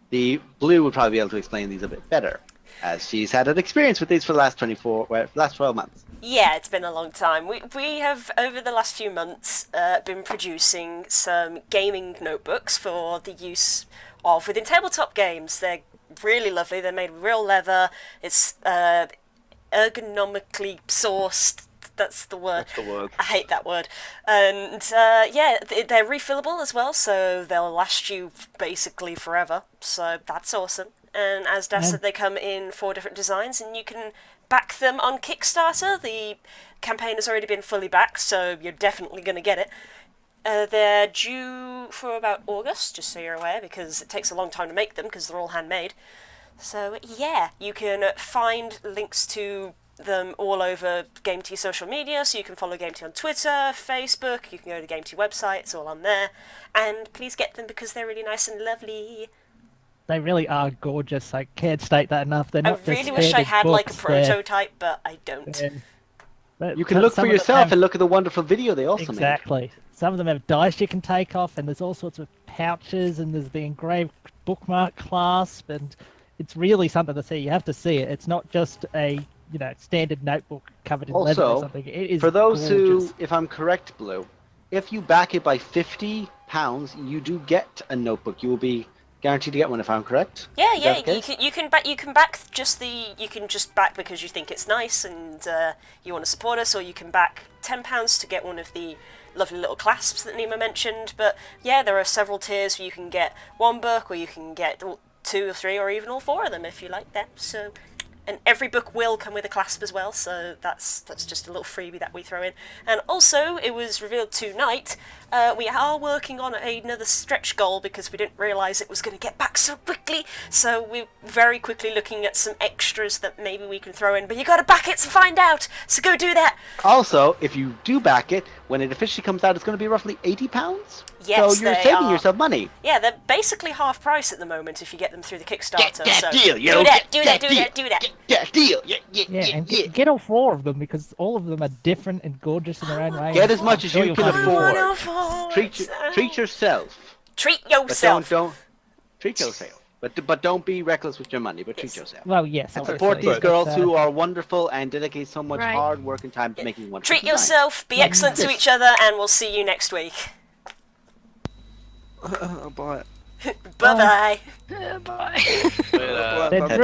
The Blue would probably be able to explain these a bit better, as she's had an experience with these for the last 12 months. Yeah, it's been a long time. We have, over the last few months, been producing some gaming notebooks for the use of within tabletop games. They're really lovely. They're made with real leather. It's ergonomically sourced. That's the word. That's the word. I hate that word. And yeah, they're refillable as well, so they'll last you basically forever. So that's awesome. And as Daz said, they come in 4 different designs, and you can back them on Kickstarter. The campaign has already been fully backed, so you're definitely going to get it. They're due for about August, just so you're aware, because it takes a long time to make them, because they're all handmade. So yeah, you can find links to them all over Game Tea social media, so you can follow Game Tea on Twitter, Facebook, you can go to the Game Tea website, it's all on there. And please get them because they're really nice and lovely. They really are gorgeous. I can't state that enough. They're I not just really wish I standard had like a books, they're- prototype, but I don't. You can look some for of them yourself have- and look at the wonderful video they also made. Exactly. Some of them have dice you can take off, and there's all sorts of pouches, and there's the engraved bookmark clasp, and it's really something to see. You have to see it. It's not just a standard notebook covered in leather or Also, something. It is for those gorgeous. who, if I'm correct, Blue, if you back it by £50, you do get a notebook. You will be guaranteed to get one if I'm correct. Yeah, Is yeah. that the You case? can back just back because you think it's nice and you want to support us, or you can back £10 to get one of the lovely little clasps that Nima mentioned. But yeah, there are several tiers where you can get one book, or you can get 2 or 3, or even all 4 of them if you like them. So. And every book will come with a clasp as well, so that's just a little freebie that we throw in. And also, it was revealed tonight, we are working on another stretch goal because we didn't realise it was going to get back so quickly. So we're very quickly looking at some extras that maybe we can throw in. But you got to back it to find out. So go do that. Also, if you do back it, when it officially comes out, it's going to be roughly £80. Yes, so you're they saving are. yourself money. Yeah, they're basically half price at the moment if you get them through the Kickstarter. Get that so deal, yo! do that, Get do that, that do deal. that, do that. Get that deal! Yeah, Yeah, and get all 4 of them because all of them are different and gorgeous in their own way. Get as much as you you'll can find it. afford. Treat yourself. Treat But yourself. don't treat yourself. But don't be reckless with your money. But treat yourself. Well, yes. And obviously, support these but, girls who are wonderful and dedicate so much Right. hard work and time to making wonderful Treat designs. yourself, be excellent to Yes. each other, and we'll see you next week. Bye. Bye-bye. Bye. But, They're Ta-ta. brilliant.